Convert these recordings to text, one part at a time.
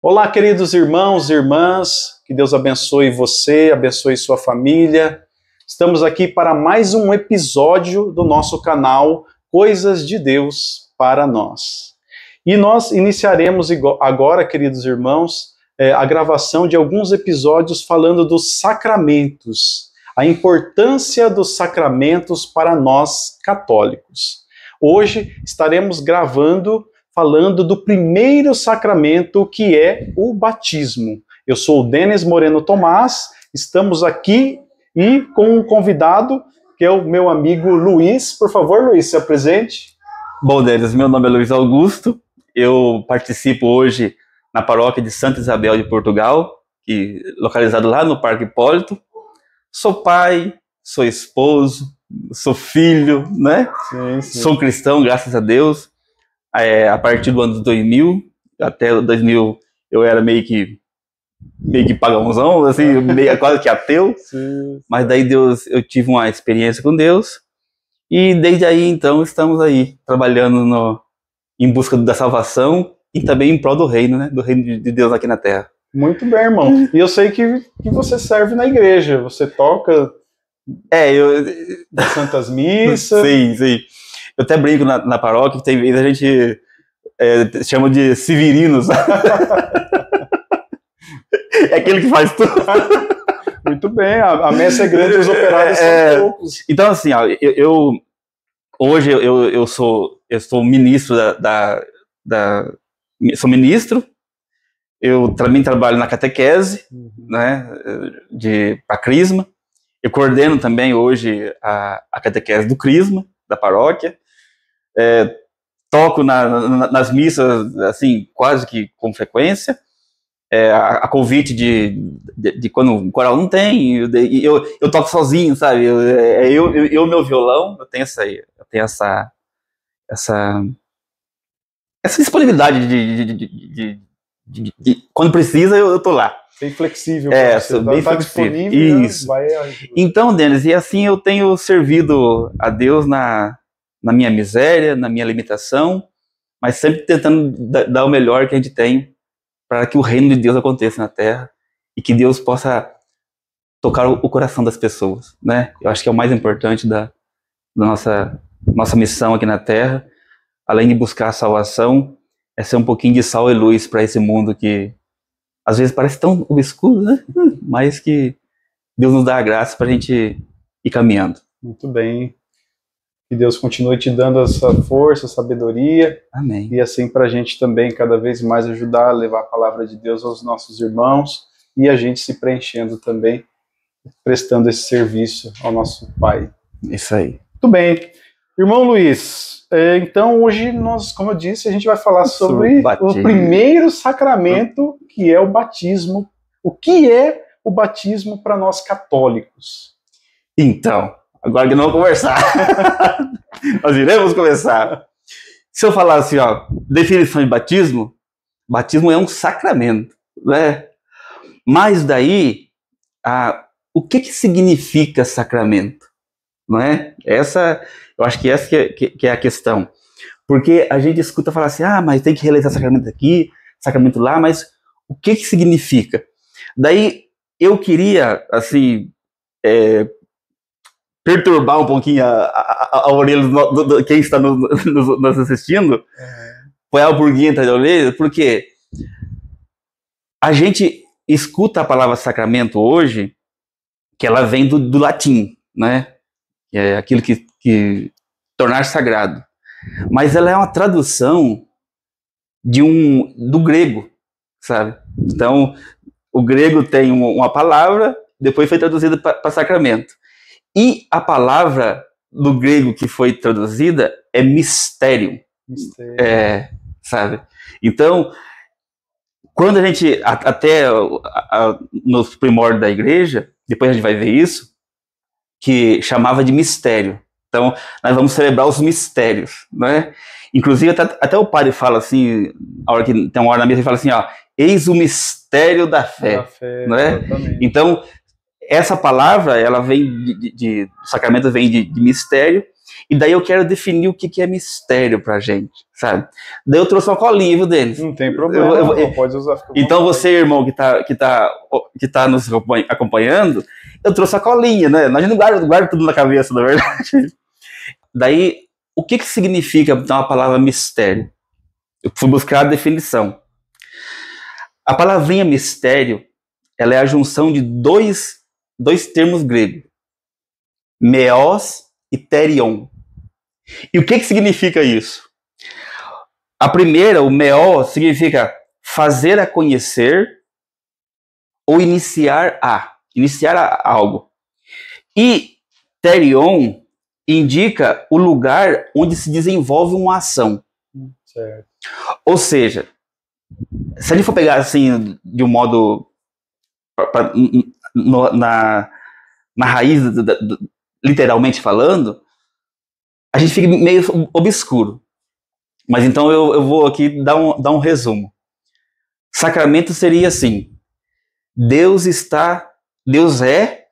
Olá, queridos irmãos e irmãs, que Deus abençoe você, abençoe sua família. Estamos aqui para mais um episódio do nosso canal Coisas de Deus para Nós. E nós iniciaremos agora, queridos irmãos, a gravação de alguns episódios falando dos sacramentos, a importância dos sacramentos para nós católicos. Hoje estaremos falando do primeiro sacramento, que é o batismo. Eu sou o Denis Moreno Tomás, estamos aqui e com um convidado, que é o meu amigo Luiz. Por favor, Luiz, se apresente. Bom, Denis, meu nome é Luiz Augusto, eu participo hoje na paróquia de Santa Isabel de Portugal, localizado lá no Parque Hipólito. Sou pai, sou esposo, sou filho, né? Sim. Sou cristão, graças a Deus. A partir do ano 2000, até 2000 eu era meio que pagãozão, assim, quase que ateu. Sim. Mas daí eu tive uma experiência com Deus, e desde aí então estamos aí trabalhando em busca da salvação e também em prol do reino, né? Do reino de Deus aqui na Terra. Muito bem, irmão. E eu sei que você serve na igreja, você toca Santas Missas. Sim. Eu até brinco na paróquia, que tem vezes a gente chama de severinos. É aquele que faz tudo. Muito bem, a messe é grande, os operários são poucos. Então, assim, ó, hoje eu sou ministro sou ministro. Eu também trabalho na catequese, né, para Crisma. Eu coordeno também hoje a catequese do Crisma, da paróquia. Toco nas missas, assim, quase que com frequência. A convite de quando o coral não tem, eu toco sozinho, sabe? Eu meu violão, eu tenho essa disponibilidade de quando precisa, eu tô lá. Bem flexível. Sou bem flexível. Isso. Vai... Então, Denis, e assim eu tenho servido a Deus na minha miséria, na minha limitação, mas sempre tentando dar o melhor que a gente tem para que o reino de Deus aconteça na Terra e que Deus possa tocar o coração das pessoas, né? Eu acho que é o mais importante da nossa missão aqui na Terra, além de buscar a salvação, é ser um pouquinho de sal e luz para esse mundo que às vezes parece tão obscuro, né? Mas que Deus nos dá a graça para a gente ir caminhando. Muito bem. Que Deus continue te dando essa força, sabedoria. Amém. E assim para a gente também cada vez mais ajudar a levar a palavra de Deus aos nossos irmãos e a gente se preenchendo também, prestando esse serviço ao nosso Pai. Isso aí. Muito bem. Irmão Luiz, então hoje nós, como eu disse, a gente vai falar sobre o primeiro sacramento, que é o batismo. O que é o batismo para nós católicos? Então, agora que não vamos conversar, nós iremos começar. Se eu falar assim, ó, definição de batismo é um sacramento, né? Mas daí, o que significa sacramento? Não é? Eu acho que essa que é a questão. Porque a gente escuta falar assim, mas tem que realizar sacramento aqui, sacramento lá, mas o que significa? Daí eu queria, assim, perturbar um pouquinho a orelha de quem está nos assistindo, põe a pulguinha atrás da orelha, porque a gente escuta a palavra sacramento hoje, que ela vem do latim, né? Que é aquilo que tornar sagrado. Mas ela é uma tradução do grego, sabe? Então, o grego tem uma palavra, depois foi traduzida para sacramento. E a palavra do grego que foi traduzida é mistério. Sabe? Então, quando a gente, até nos primórdios da igreja, depois a gente vai ver isso, que chamava de mistério. Então, nós vamos celebrar os mistérios, né? Inclusive, até o padre fala assim, a hora que tem uma hora na mesa, ele fala assim, ó, eis o mistério da fé, né? Então, essa palavra, ela vem o sacramento vem de mistério, E daí eu quero definir o que é mistério pra gente, sabe? Daí eu trouxe uma colinha, viu, Denis? Não tem problema, não pode usar. Então você, irmão, que tá nos acompanhando, eu trouxe a colinha, né? Nós não guarda tudo na cabeça, na verdade. Daí, o que significa então a palavra mistério? Eu fui buscar a definição. A palavrinha mistério, ela é a junção de dois termos gregos. Meos e terion. E o que significa isso? A primeira, o meos, significa fazer a conhecer ou iniciar algo. E terion indica o lugar onde se desenvolve uma ação. Certo. Ou seja, se a gente for pegar assim, de um modo na raiz, literalmente falando, a gente fica meio obscuro. Mas então eu vou aqui dar um resumo. Sacramento seria assim: Deus é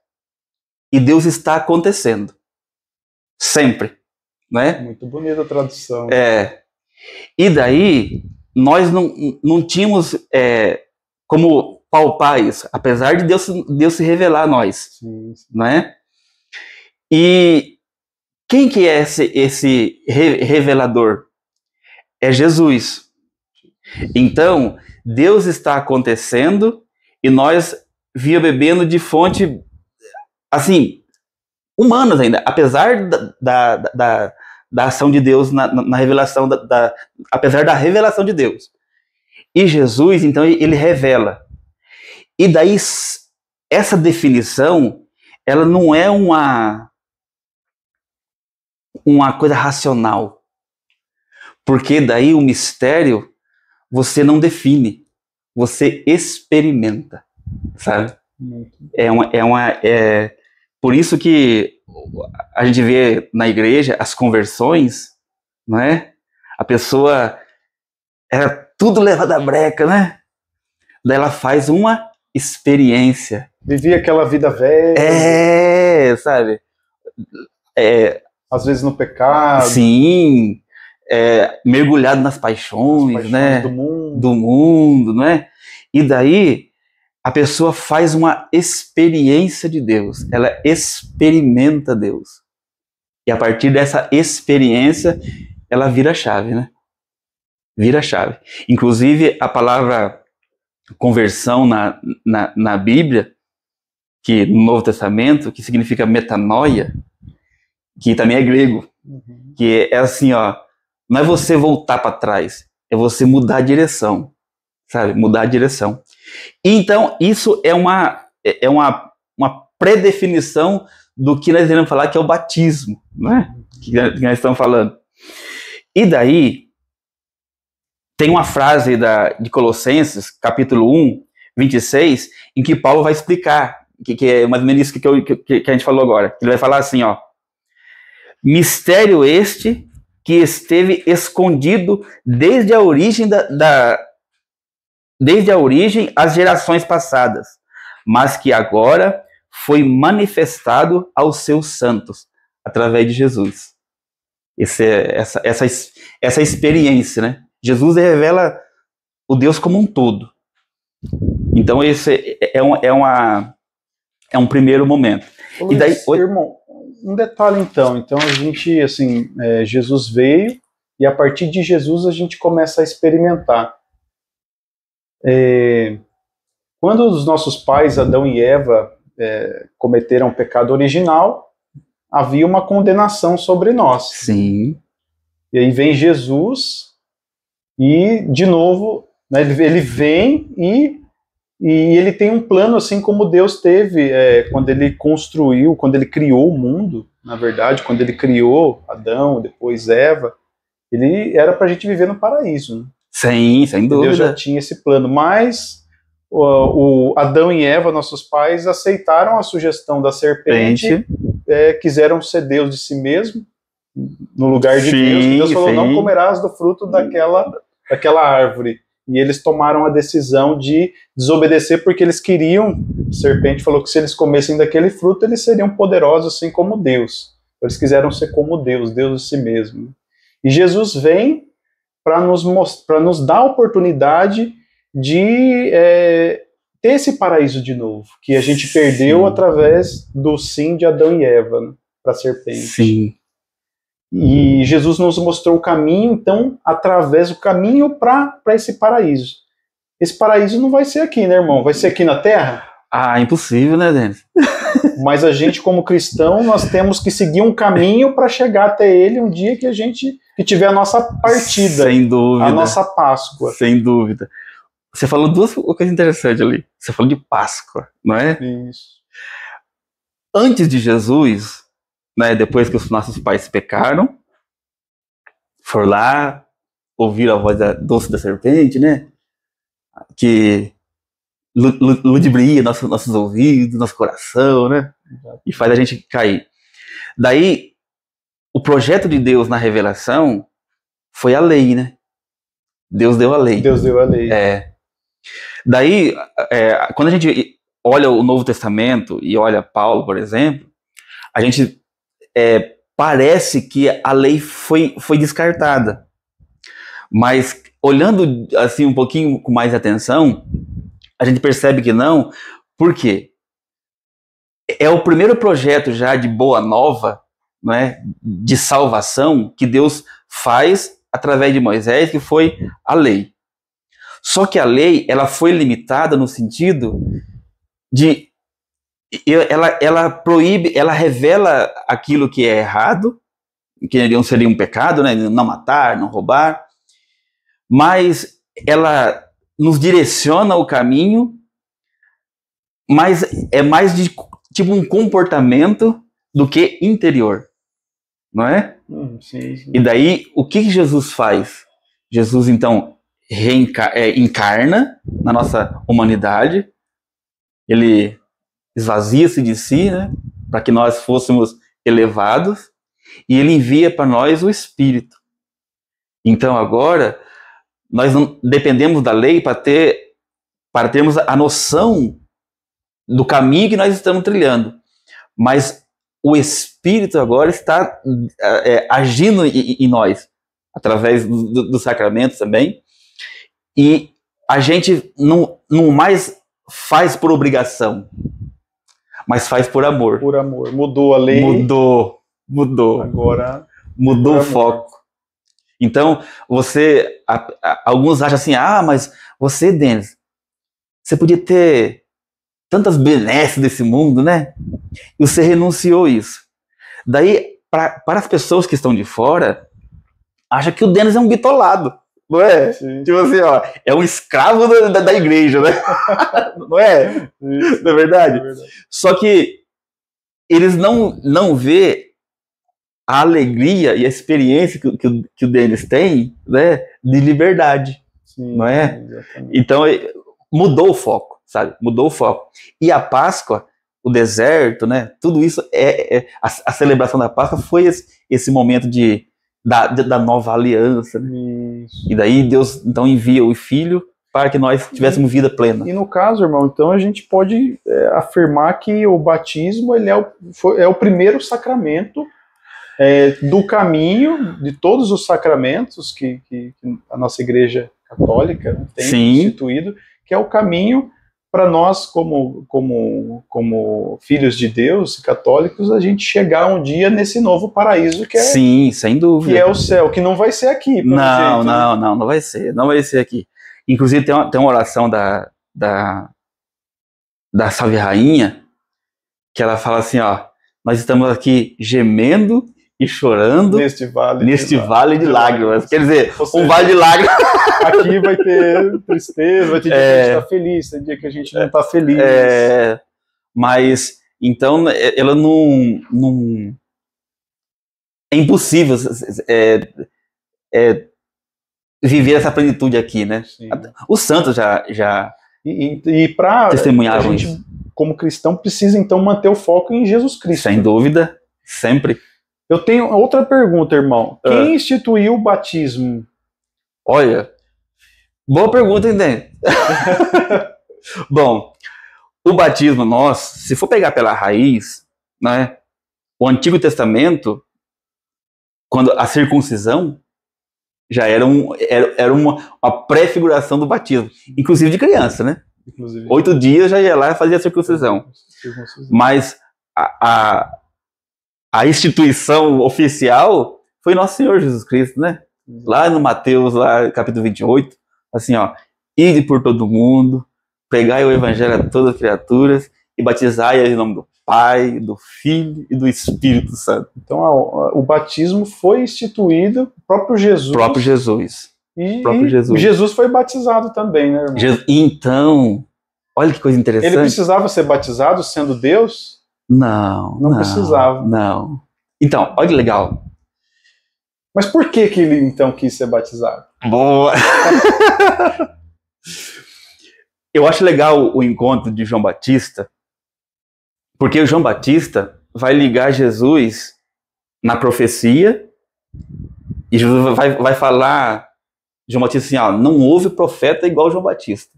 e Deus está acontecendo. Sempre. Né? Muito bonita a tradução. E daí, nós não tínhamos como palpar isso, apesar de Deus se revelar a nós. Sim. Né? E quem que é esse revelador? É Jesus. Então, Deus está acontecendo e nós via bebendo de fonte, assim, humanas ainda, apesar da ação de Deus na revelação, apesar da revelação de Deus. E Jesus, então, ele revela. E daí, essa definição, ela não é uma coisa racional. Porque daí o mistério você não define, você experimenta, sabe? Por isso que a gente vê na igreja as conversões, não é? A pessoa era tudo levada à breca, né? Daí ela faz uma experiência. Vivia aquela vida velha. Sabe? Às vezes no pecado. Sim. Mergulhado nas paixões, né? Do mundo, não é? E daí a pessoa faz uma experiência de Deus, ela experimenta Deus. E a partir dessa experiência, ela vira a chave, né? Vira a chave. Inclusive, a palavra conversão na Bíblia, que no Novo Testamento, que significa metanoia, que também é grego, que é assim, ó, não é você voltar para trás, é você mudar a direção, sabe? Mudar a direção. Então, isso é uma predefinição do que nós iremos falar, que é o batismo, né? Que nós estamos falando. E daí, tem uma frase de Colossenses, capítulo 1, 26, em que Paulo vai explicar, que é mais ou menos isso que a gente falou agora. Ele vai falar assim, ó: mistério este que esteve escondido desde a origem às gerações passadas, mas que agora foi manifestado aos seus santos, através de Jesus. Essa experiência, né? Jesus revela o Deus como um todo. Então esse é um primeiro momento. Luiz, e daí, irmão, um detalhe então a gente, assim, Jesus veio e a partir de Jesus a gente começa a experimentar. Quando os nossos pais, Adão e Eva, cometeram o pecado original, havia uma condenação sobre nós. Sim. E aí vem Jesus e, de novo, né, ele vem e ele tem um plano, assim como Deus teve quando ele quando ele criou o mundo, na verdade, quando ele criou Adão, depois Eva, ele era para a gente viver no paraíso, né? Sim, sem dúvida. Deus já tinha esse plano, mas o Adão e Eva, nossos pais, aceitaram a sugestão da serpente, quiseram ser Deus de si mesmo, no lugar de Deus, e Deus falou, não comerás do fruto daquela árvore. E eles tomaram a decisão de desobedecer porque eles queriam, a serpente falou que se eles comessem daquele fruto, eles seriam poderosos assim como Deus. Eles quiseram ser como Deus de si mesmo. E Jesus vem para nos dar a oportunidade de ter esse paraíso de novo, que a gente perdeu através do sim de Adão e Eva, né, para a serpente. Sim. E Jesus nos mostrou o caminho, então, através do caminho para esse paraíso. Esse paraíso não vai ser aqui, né, irmão? Vai ser aqui na Terra? Ah, impossível, né, Denis? Mas a gente, como cristão, nós temos que seguir um caminho para chegar até ele um dia que a gente tiver a nossa partida. Sem dúvida. A nossa Páscoa. Sem dúvida. Você falou duas coisas interessantes ali. Você falou de Páscoa, não é? Isso. Antes de Jesus, né, depois que os nossos pais pecaram, foram lá, ouviram a voz doce da serpente, né? Que ludibria nossos ouvidos, nosso coração, né? E faz a gente cair. Daí, o projeto de Deus na revelação foi a lei, né? Deus deu a lei. Deus deu a lei. Daí, quando a gente olha o Novo Testamento e olha Paulo, por exemplo, a gente parece que a lei foi descartada. Mas, olhando assim um pouquinho com mais atenção, a gente percebe que não. Por quê? É o primeiro projeto já de boa nova, não é? De salvação que Deus faz através de Moisés, que foi a lei. Só que a lei, ela foi limitada no sentido de ela proíbe, ela revela aquilo que é errado, que não seria um pecado, né? Não matar, não roubar, mas ela nos direciona o caminho, mas é mais de tipo um comportamento do que interior, não é? Sim, sim. E daí, o que Jesus faz? Jesus, então, encarna na nossa humanidade, ele esvazia-se de si, né, para que nós fôssemos elevados, e ele envia para nós o Espírito. Então, agora, nós não dependemos da lei para termos a noção do caminho que nós estamos trilhando. Mas o Espírito agora está agindo em nós, através do sacramento também. E a gente não mais faz por obrigação, mas faz por amor. Por amor. Mudou a lei. Mudou. Agora mudou o foco. Então, alguns acham assim, mas você, Denis, você podia ter tantas benesses desse mundo, né? E você renunciou isso. Daí, para as pessoas que estão de fora, acham que o Denis é um bitolado, não é? Sim. Tipo assim, é um escravo da igreja, né? Não é? Isso. Não é verdade? É verdade. Só que eles não vê a alegria e a experiência que o Denis tem, né, de liberdade. Sim, não é? Exatamente. Então, mudou o foco, sabe? Mudou o foco. E a Páscoa, o deserto, né? Tudo isso, a celebração da Páscoa foi esse momento da nova aliança. Né? E daí Deus, então, envia o Filho para que nós tivéssemos vida plena. E no caso, irmão, então a gente pode afirmar que o batismo ele é o primeiro sacramento do caminho de todos os sacramentos que a nossa Igreja Católica, né, tem instituído, que é o caminho para nós, como filhos de Deus, católicos, a gente chegar um dia nesse novo paraíso que é, sim, sem dúvida, que é o céu, que não vai ser aqui. Não vai ser aqui. Inclusive tem uma oração da Salve Rainha, que ela fala assim, nós estamos aqui gemendo e chorando neste vale de lágrimas. Quer dizer, um vale de lágrimas. Aqui vai ter tristeza, vai ter dia que a gente está feliz, tem dia que a gente não está feliz. Mas, então, ela não é impossível viver essa plenitude aqui, né? Sim. Os santos já testemunharam isso. Como cristão, precisa então manter o foco em Jesus Cristo. Sem dúvida, sempre. Eu tenho outra pergunta, irmão. Quem instituiu o batismo? Olha, boa pergunta, entende? Bom, o batismo, se for pegar pela raiz, né, o Antigo Testamento, quando a circuncisão já era uma pré-figuração do batismo, inclusive de criança, né? Inclusive, 8 dias já ia lá e fazia a circuncisão. Mas a instituição oficial foi Nosso Senhor Jesus Cristo, né? Lá no Mateus, lá, capítulo 28, assim, ó, ide por todo mundo, pregai o evangelho a todas as criaturas e batizai em nome do Pai, do Filho e do Espírito Santo. Então, o batismo foi instituído, o próprio Jesus. Próprio Jesus. E próprio Jesus. Jesus foi batizado também, né, irmão? Então, olha que coisa interessante. Ele precisava ser batizado sendo Deus? Não precisava. Não. Então, olha que legal. Mas por que ele então quis ser batizado? Boa! Eu acho legal o encontro de João Batista, porque o João Batista vai ligar Jesus na profecia, e Jesus vai falar, João Batista assim, ó, não houve profeta igual João Batista.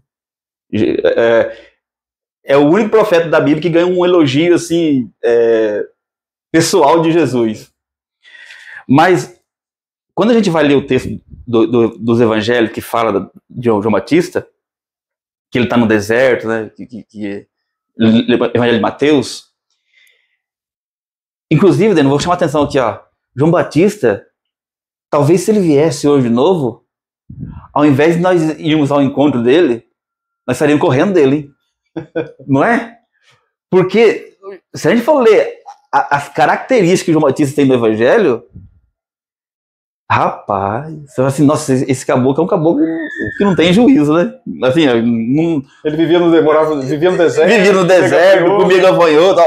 É o único profeta da Bíblia que ganha um elogio assim, pessoal de Jesus. Mas quando a gente vai ler o texto dos evangelhos que fala de João Batista, que ele está no deserto, né, Evangelho de Mateus, inclusive, Daniel, vou chamar a atenção aqui, ó, João Batista, talvez se ele viesse hoje de novo, ao invés de nós irmos ao encontro dele, nós estaríamos correndo dele, hein? Não é? Porque se a gente for ler as características que João Batista tem no Evangelho, rapaz, você fala assim, nossa, esse caboclo é um caboclo que não tem juízo, né? Assim, ele vivia no deserto. Vivia no deserto, comia gafanhoto.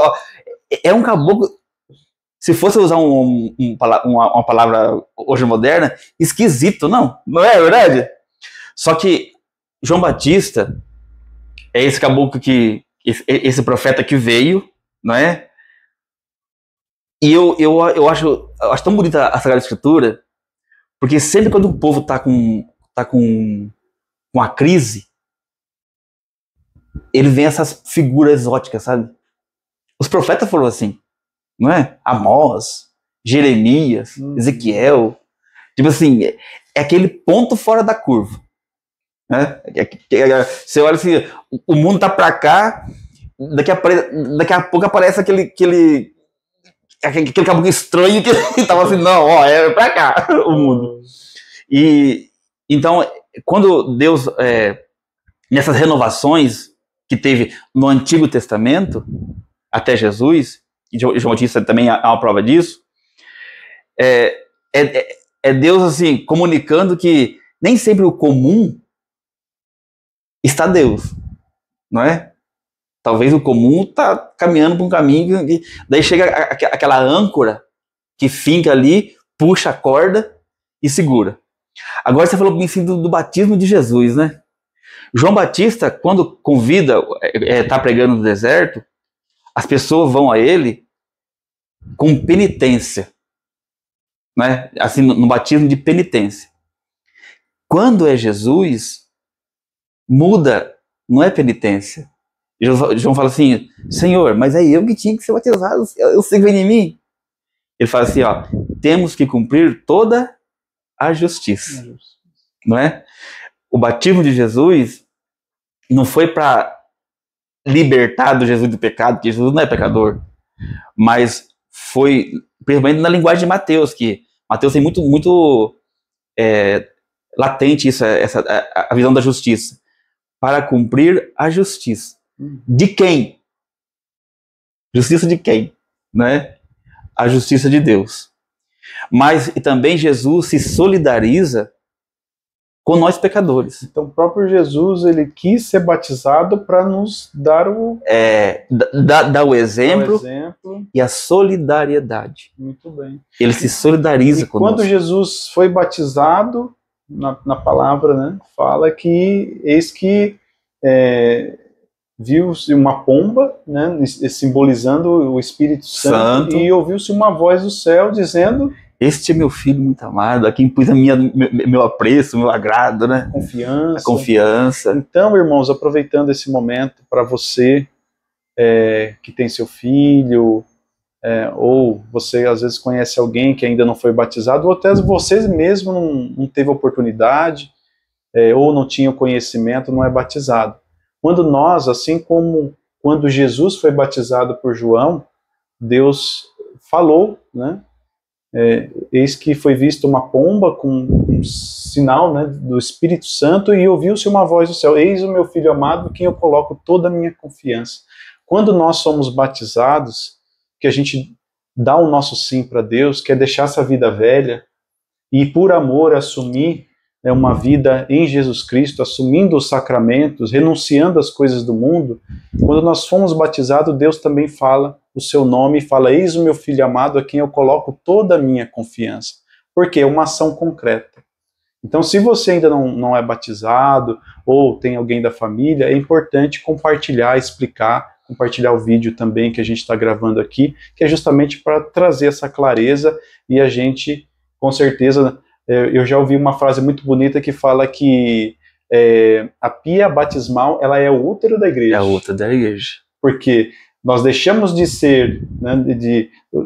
É um caboclo, se fosse usar uma palavra hoje moderna, esquisito, não é verdade? Só que João Batista é esse caboclo esse profeta que veio, não é? E eu acho tão bonita a Sagrada Escritura, porque sempre quando o povo tá com uma crise, ele vem essas figuras exóticas, sabe? Os profetas foram assim, não é? Amós, Jeremias, Ezequiel. Tipo assim, é aquele ponto fora da curva. Né? Você olha assim, o mundo tá pra cá, daqui a pouco aparece aquele caboclo estranho que tava assim, não, ó, é pra cá o mundo. E então, quando Deus, nessas renovações que teve no Antigo Testamento, até Jesus, e João Batista também é uma prova disso, é Deus assim, comunicando que nem sempre o comum está Deus, não é? Talvez o comum está caminhando por um caminho, daí chega aquela âncora que finca ali, puxa a corda e segura. Agora você falou assim, do batismo de Jesus, né? João Batista, quando convida, está pregando no deserto, as pessoas vão a ele com penitência, né? Assim, no batismo de penitência. Quando é Jesus, muda, não é penitência. João fala assim, Senhor, mas é eu que tinha que ser batizado, eu sei que vem em mim. Ele fala assim, ó, temos que cumprir toda a justiça, não é? O batismo de Jesus não foi para libertar do Jesus do pecado, porque Jesus não é pecador, mas foi, principalmente na linguagem de Mateus, que Mateus tem muito latente isso, a visão da justiça, para cumprir a justiça. De quem? Justiça de quem? Né? A justiça de Deus. Mas e também Jesus se solidariza com nós pecadores. Então o próprio Jesus, ele quis ser batizado para nos dar dar o exemplo e a solidariedade. Muito bem. Ele se solidariza conosco. Quando Jesus foi batizado, na palavra, né, fala que eis que viu-se uma pomba, né, simbolizando o Espírito Santo. E ouviu-se uma voz do céu dizendo: este é meu filho muito amado, a quem pus meu apreço, meu agrado, né? A confiança. Então, irmãos, aproveitando esse momento para você que tem seu filho, ou você às vezes conhece alguém que ainda não foi batizado, ou até você mesmo não teve oportunidade, ou não tinha o conhecimento, não é batizado. Quando nós, assim como quando Jesus foi batizado por João, Deus falou, né? Eis que foi vista uma pomba com um sinal, né, do Espírito Santo, e ouviu-se uma voz do céu: eis o meu filho amado, em quem eu coloco toda a minha confiança. Quando nós somos batizados, que a gente dá o nosso sim para Deus, quer deixar essa vida velha e por amor assumir, né, uma vida em Jesus Cristo, assumindo os sacramentos, renunciando às coisas do mundo, quando nós fomos batizados, Deus também fala o seu nome e fala: eis o meu filho amado, a quem eu coloco toda a minha confiança. Porque é uma ação concreta. Então, se você ainda não é batizado, ou tem alguém da família, é importante compartilhar, explicar, compartilhar o vídeo também que a gente está gravando aqui, que é justamente para trazer essa clareza, e a gente, com certeza, eu já ouvi uma frase muito bonita que fala que a pia batismal, ela é o útero da igreja. É o útero da igreja. Porque nós deixamos de ser, né,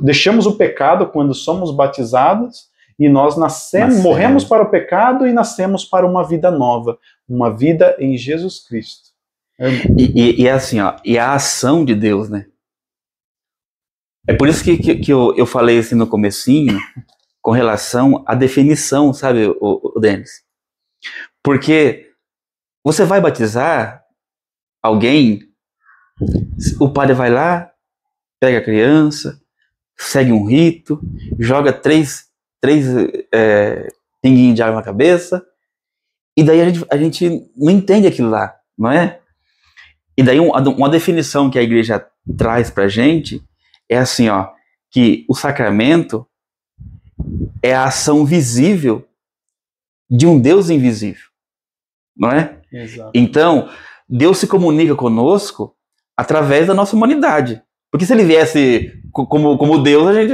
deixamos o pecado quando somos batizados, e nós morremos para o pecado e nascemos para uma vida nova, uma vida em Jesus Cristo. E é assim, ó, e a ação de Deus, né? É por isso que eu falei assim no comecinho, com relação à definição, sabe, o Denis? Porque você vai batizar alguém, o padre vai lá, pega a criança, segue um rito, joga três pinguinhos de água na cabeça, e daí a gente não entende aquilo lá, não é? E daí uma definição que a igreja traz pra gente é assim, ó, que o sacramento é a ação visível de um Deus invisível, não é? Exato. Então, Deus se comunica conosco através da nossa humanidade. Porque se ele viesse como Deus, a gente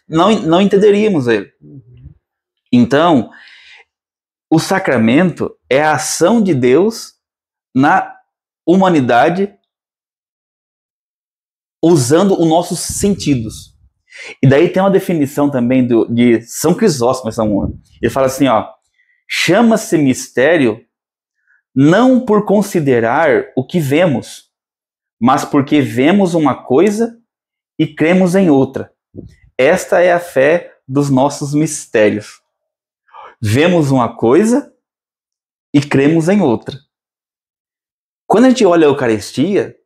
não entenderíamos ele. Então, o sacramento é a ação de Deus na humanidade usando os nossos sentidos. E daí tem uma definição também de São Crisóstomo, ele fala assim, ó: chama-se mistério não por considerar o que vemos, mas porque vemos uma coisa e cremos em outra. Esta é a fé dos nossos mistérios. Vemos uma coisa e cremos em outra. Quando a gente olha a Eucaristia,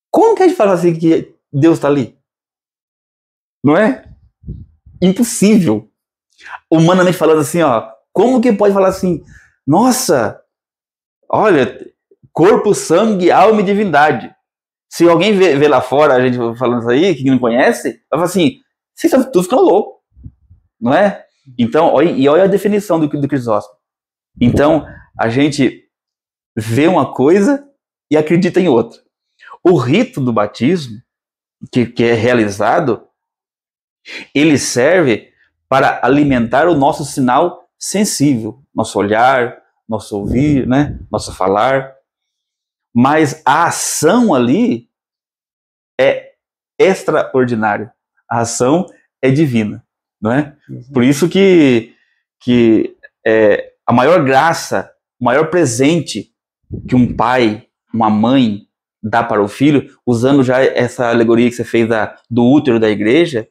como que a gente fala assim que Deus está ali? Não é? Impossível. Humanamente falando assim, ó, como que pode falar assim, nossa, olha, corpo, sangue, alma e divindade. Se alguém vê lá fora a gente falando isso aí, que não conhece, vai falar assim, vocês estão tudo ficando louco, não é? Então, olha a definição do Crisóstomo. Então, a gente vê uma coisa e acredita em outra. O rito do batismo, que é realizado, ele serve para alimentar o nosso sinal sensível, nosso olhar, nosso ouvir, né? Nosso falar. Mas a ação ali é extraordinária. A ação é divina, não é? Por isso que a maior graça, o maior presente que um pai, uma mãe dá para o filho, usando já essa alegoria que você fez do útero da igreja,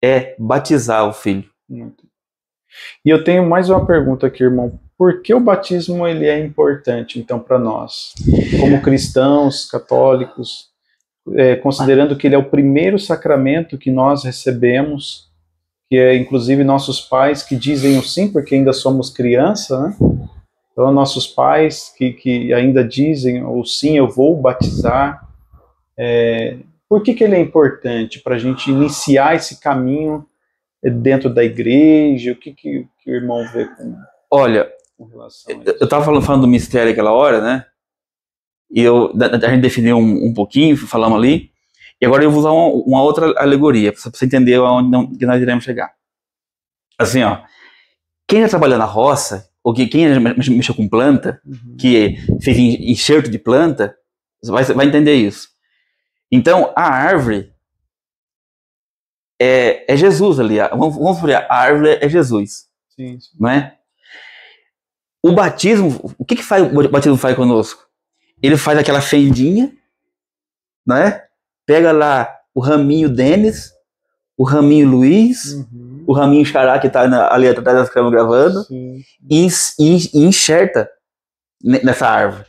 é batizar o filho. E eu tenho mais uma pergunta aqui, irmão. Por que o batismo ele é importante, então, para nós, como cristãos, católicos, considerando que ele é o primeiro sacramento que nós recebemos, que é inclusive nossos pais que dizem o sim, porque ainda somos criança, né? Então, nossos pais que ainda dizem o sim, eu vou batizar. Por que ele é importante para a gente iniciar esse caminho dentro da igreja? O que o irmão vê com... Olha, eu estava falando do mistério aquela hora, né? E a gente definiu um pouquinho, falamos ali, e agora eu vou usar uma outra alegoria, para você entender onde nós iremos chegar. Assim, ó, quem já trabalhou na roça, ou quem já mexeu com planta, que fez enxerto de planta, vai entender isso. Então, a árvore é Jesus ali. Vamos ver, a árvore é Jesus. Sim, sim. Não é? O batismo, o que o batismo faz conosco? Ele faz aquela fendinha, não é? Pega lá o raminho Denis, o raminho Luiz, o raminho Xará, que está ali atrás das câmeras gravando, e enxerta nessa árvore.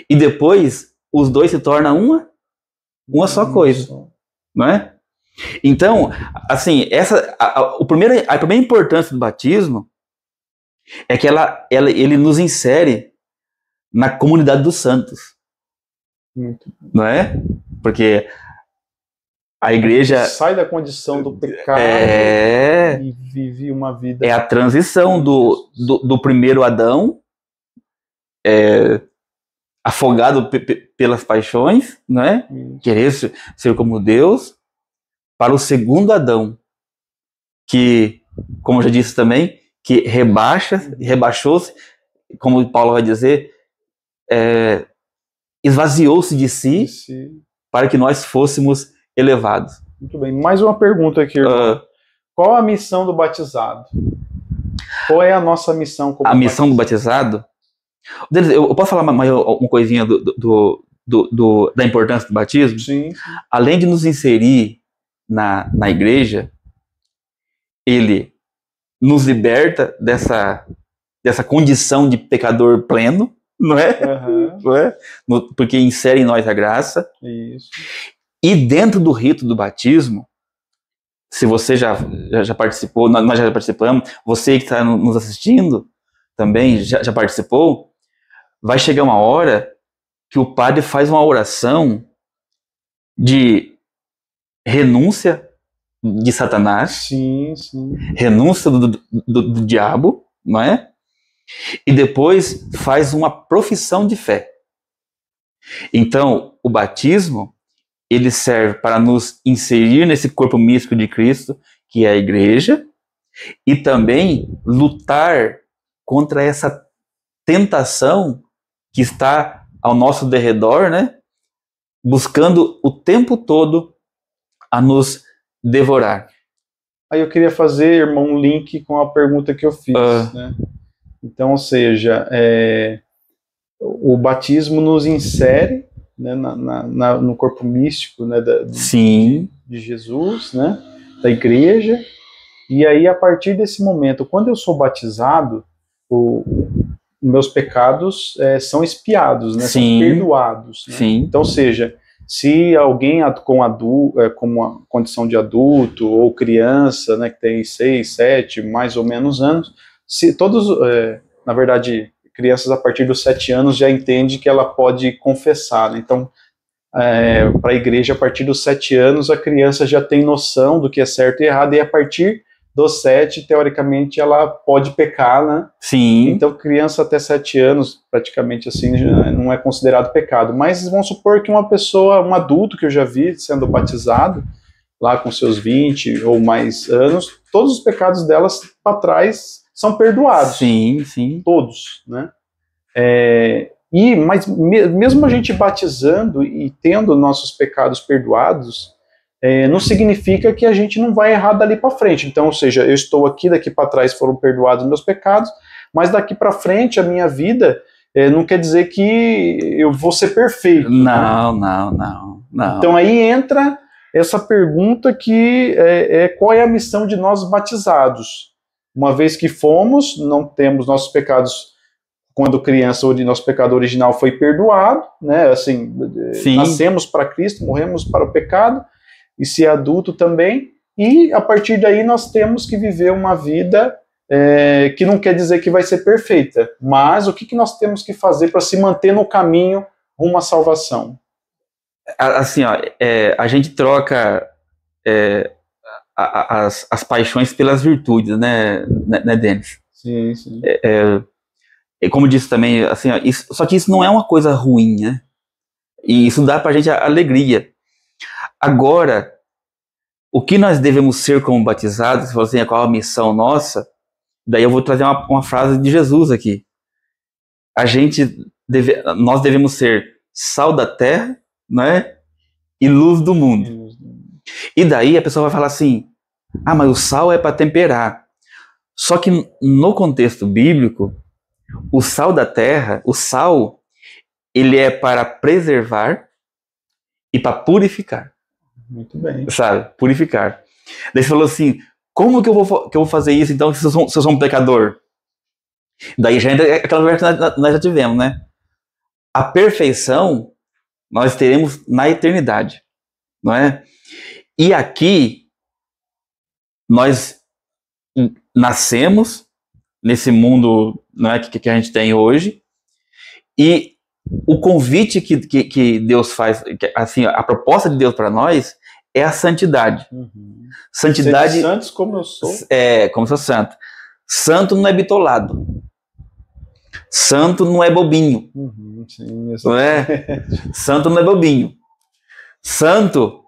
E depois, os dois se tornam uma só coisa. Não é? Então, assim, a primeira importância do batismo é que ele nos insere na comunidade dos santos. Não é? Porque a igreja sai da condição do pecado e vive uma vida. É a transição do primeiro Adão, afogado pelas paixões, não é? Querer ser como Deus, para o segundo Adão, que, como eu já disse também, que rebaixou-se, como Paulo vai dizer, esvaziou-se de si para que nós fôssemos elevados. Muito bem. Mais uma pergunta aqui, irmão. Qual a missão do batizado? Qual é a nossa missão como missão do batizado? Eu posso falar mais uma coisinha da importância do batismo? Sim. Além de nos inserir na igreja, ele nos liberta dessa condição de pecador pleno, não é? Não é? Porque insere em nós a graça. Isso. E dentro do rito do batismo, se você já participou, nós já participamos, você que está nos assistindo também já participou, vai chegar uma hora que o padre faz uma oração de renúncia de Satanás, sim. renúncia do diabo, não é? E depois faz uma profissão de fé. Então, o batismo, ele serve para nos inserir nesse corpo místico de Cristo, que é a igreja, e também lutar contra essa tentação que está ao nosso derredor, né? Buscando o tempo todo a nos devorar. Aí eu queria fazer, irmão, um link com a pergunta que eu fiz, né? Então, ou seja, o batismo nos insere, né, no corpo místico, né, Sim. de Jesus, né, da igreja, e aí a partir desse momento, quando eu sou batizado, meus pecados são expiados, né, Sim. são perdoados. Né? Sim. Então, ou seja, se alguém com uma condição de adulto ou criança, né, que tem 6, 7, mais ou menos anos, se todos, na verdade, crianças a partir dos 7 anos já entende que ela pode confessar, né? Então, para a igreja, a partir dos 7 anos, a criança já tem noção do que é certo e errado, e a partir dos 7, teoricamente, ela pode pecar, né? Sim. Então, criança até 7 anos, praticamente assim, já não é considerado pecado. Mas vamos supor que uma pessoa, um adulto que eu já vi sendo batizado, lá com seus 20 ou mais anos, todos os pecados delas para trás são perdoados. Sim, sim. Todos, né? Mas mesmo a gente batizando e tendo nossos pecados perdoados, não significa que a gente não vai errar dali para frente. Então, ou seja, eu estou aqui, daqui para trás foram perdoados meus pecados, mas daqui para frente a minha vida não quer dizer que eu vou ser perfeito. Não. Então aí entra essa pergunta que qual é a missão de nós batizados? Uma vez que fomos, não temos nossos pecados, quando criança, o nosso pecado original foi perdoado, né? Assim, nascemos para Cristo, morremos para o pecado, e se é adulto também, e a partir daí nós temos que viver uma vida que não quer dizer que vai ser perfeita, mas o que nós temos que fazer para se manter no caminho rumo à salvação? Assim, ó, a gente troca as paixões pelas virtudes, né Denis? Sim, sim. Como disse também, assim, ó, só que isso não é uma coisa ruim, né? E isso dá pra gente alegria. Agora, o que nós devemos ser como batizados, se você qual a missão nossa, daí eu vou trazer uma frase de Jesus aqui. Nós devemos ser sal da terra, né? e luz do mundo. E daí a pessoa vai falar assim, ah, mas o sal é para temperar. Só que no contexto bíblico, o sal da terra, o sal, ele é para preservar e para purificar. Muito bem. Sabe? Purificar. Daí você falou assim, como que eu vou fazer isso então se eu sou um pecador? Daí já entra aquela conversa que nós já tivemos, né? A perfeição nós teremos na eternidade, não é? E aqui nós nascemos nesse mundo, não é, que a gente tem hoje, e o convite que Deus faz, assim, a proposta de Deus para nós é a santidade. Santidade. Ser santos como eu sou. É, como eu sou santo. Santo não é bitolado. Santo não é bobinho. Sim, não é? Santo não é bobinho. Santo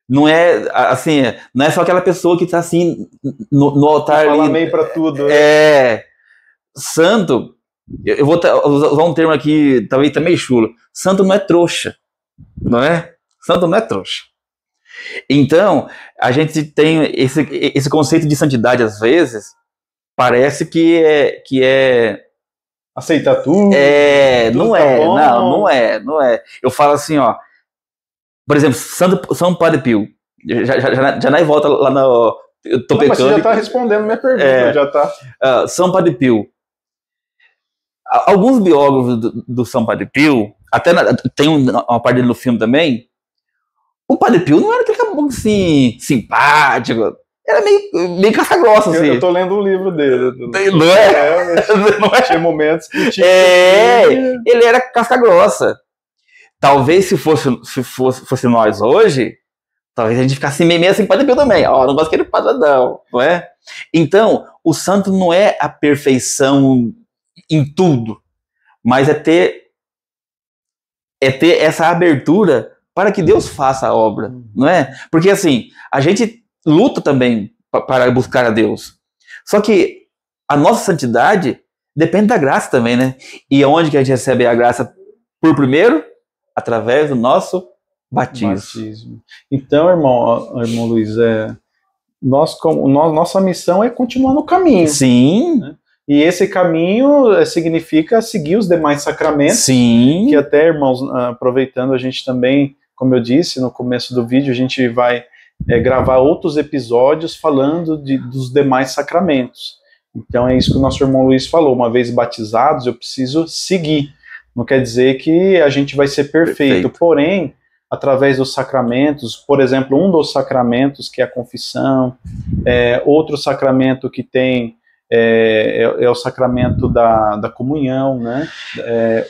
não é assim, não é só aquela pessoa que está assim no altar fala ali. Amém para tudo. É. Santo, eu vou usar um termo aqui, talvez tá meio chulo. Santo não é trouxa, não é? Santo não é trouxa. Então, a gente tem esse conceito de santidade, às vezes, parece que é aceitar tudo. Não tá é, bom. não é. Eu falo assim, ó, por exemplo, São Padre Pio, já na volta lá no... Eu tô Não, mas pecando. você já tá respondendo minha pergunta, já tá. São Padre Pio. Alguns biógrafos do São Padre Pio, até tem uma parte dele no filme também, o Padre Pio não era aquele caboclo assim, simpático, era meio casca-grossa, assim. Eu tô lendo um livro dele. Não é? Não é? Tinha momentos que tinha... ele era casca-grossa. Talvez se fosse nós hoje, talvez a gente ficasse meio assim, Padre Pio também. Ó, não gosto que ele padrão, não é? Então, o santo não é a perfeição em tudo, mas é ter essa abertura para que Deus faça a obra, não é? Porque assim, a gente luta também para buscar a Deus. Só que a nossa santidade depende da graça também, né? E onde que a gente recebe a graça? Por primeiro, através do nosso batismo. Então, irmão Luiz, nossa missão é continuar no caminho. Sim. Né? E esse caminho significa seguir os demais sacramentos. Sim. Que até, irmãos, aproveitando, a gente também, como eu disse no começo do vídeo, a gente vai gravar outros episódios falando dos demais sacramentos. Então é isso que o nosso irmão Luiz falou. Uma vez batizados, eu preciso seguir. Não quer dizer que a gente vai ser perfeito. Porém, através dos sacramentos, por exemplo, um dos sacramentos que é a confissão, outro sacramento que tem é o sacramento da comunhão, né?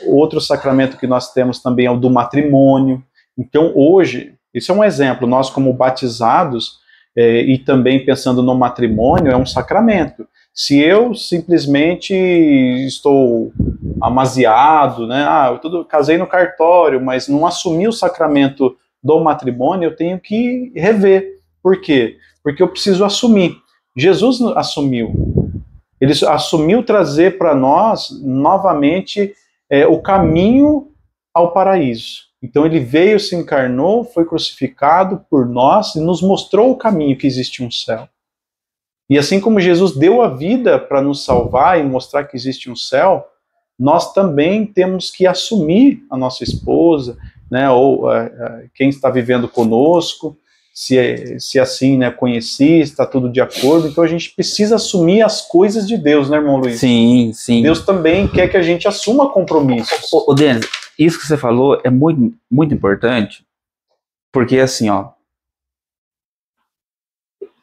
Outro sacramento que nós temos também é o do matrimônio. Então hoje, isso é um exemplo, nós como batizados e também pensando no matrimônio, é um sacramento. Se eu simplesmente estou amasiado, né? Eu casei no cartório, mas não assumi o sacramento do matrimônio, eu tenho que rever. Por quê? Porque eu preciso assumir. Jesus assumiu. Ele assumiu trazer para nós, novamente, o caminho ao paraíso. Então ele veio, se encarnou, foi crucificado por nós e nos mostrou o caminho que existe um céu. E assim como Jesus deu a vida para nos salvar e mostrar que existe um céu, nós também temos que assumir a nossa esposa, né, ou quem está vivendo conosco, se assim, né, conheci, está tudo de acordo. Então a gente precisa assumir as coisas de Deus, né, irmão Luiz? Sim, sim. Deus também quer que a gente assuma compromissos. Ô, Denis, isso que você falou é muito, muito importante, porque assim, ó,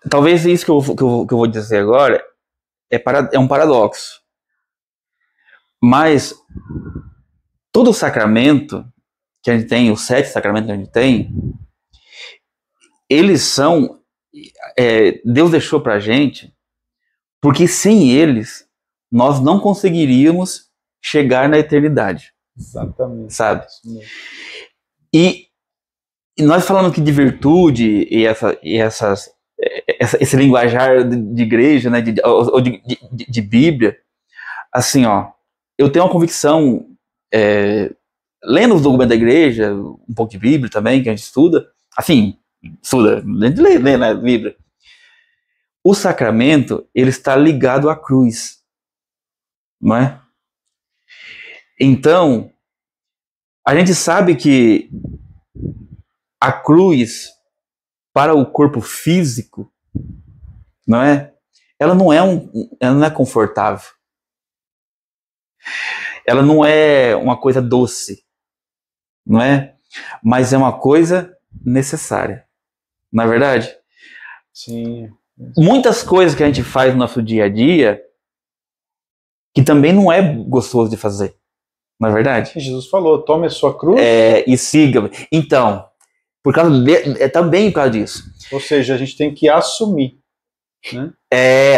talvez isso que eu vou dizer agora é um paradoxo. Mas todo sacramento que a gente tem, os 7 sacramentos que a gente tem, eles são... Deus deixou pra gente, porque sem eles, nós não conseguiríamos chegar na eternidade. Exatamente. Sabe? E nós falando aqui de virtude e esse linguajar de igreja, né, de Bíblia, assim, ó, eu tenho uma convicção, lendo os documentos da igreja, um pouco de Bíblia também, que a gente estuda, assim, estuda, lê na Bíblia. O sacramento, ele está ligado à cruz, não é? Então, a gente sabe que a cruz, para o corpo físico, não é? Ela não é confortável. Ela não é uma coisa doce, não é? Mas é uma coisa necessária, não é verdade? Sim. Muitas coisas que a gente faz no nosso dia a dia que também não é gostoso de fazer, não é verdade? Jesus falou, tome a sua cruz. E siga. Então, também por causa disso. Ou seja, a gente tem que assumir, né?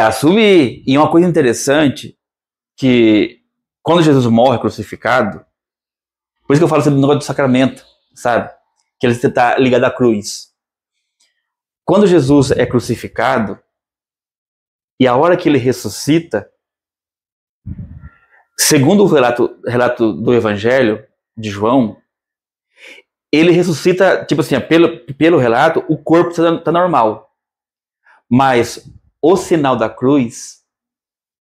Assumir. E uma coisa interessante, que quando Jesus morre crucificado, por isso que eu falo sobre o negócio do sacramento, sabe? Que ele está ligado à cruz. Quando Jesus é crucificado, e a hora que ele ressuscita, segundo o relato do Evangelho de João, ele ressuscita, tipo assim, pelo relato, o corpo está normal. Mas o sinal da cruz,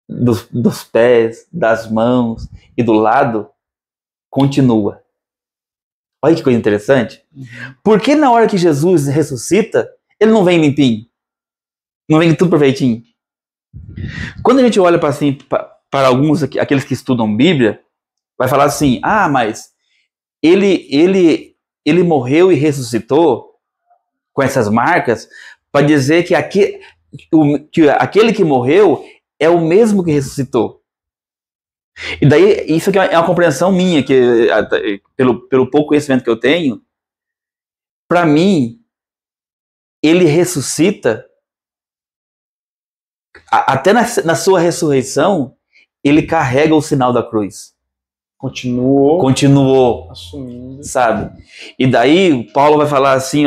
dos pés, das mãos e do lado, continua. Olha que coisa interessante. Por que na hora que Jesus ressuscita, ele não vem limpinho? Não vem tudo perfeitinho? Quando a gente olha para alguns, aqueles que estudam Bíblia, vai falar assim, mas ele morreu e ressuscitou com essas marcas para dizer que aquele que morreu é o mesmo que ressuscitou. E daí, isso aqui é uma compreensão minha, que pelo pouco conhecimento que eu tenho, para mim, ele ressuscita, até na sua ressurreição, ele carrega o sinal da cruz. Continuou assumindo, sabe? E daí, Paulo vai falar assim,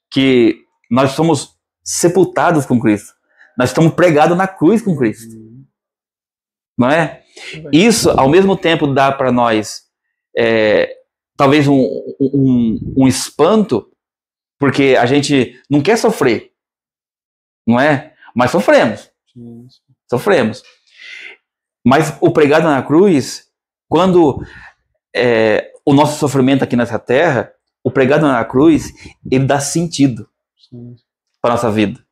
que nós somos sepultados com Cristo. Nós estamos pregados na cruz com Cristo. Não é? Isso, ao mesmo tempo, dá para nós talvez um espanto, porque a gente não quer sofrer, não é? Mas sofremos. Sofremos. Mas o pregado na cruz, quando o nosso sofrimento aqui nessa terra, o pregado na cruz, ele dá sentido para nossa vida,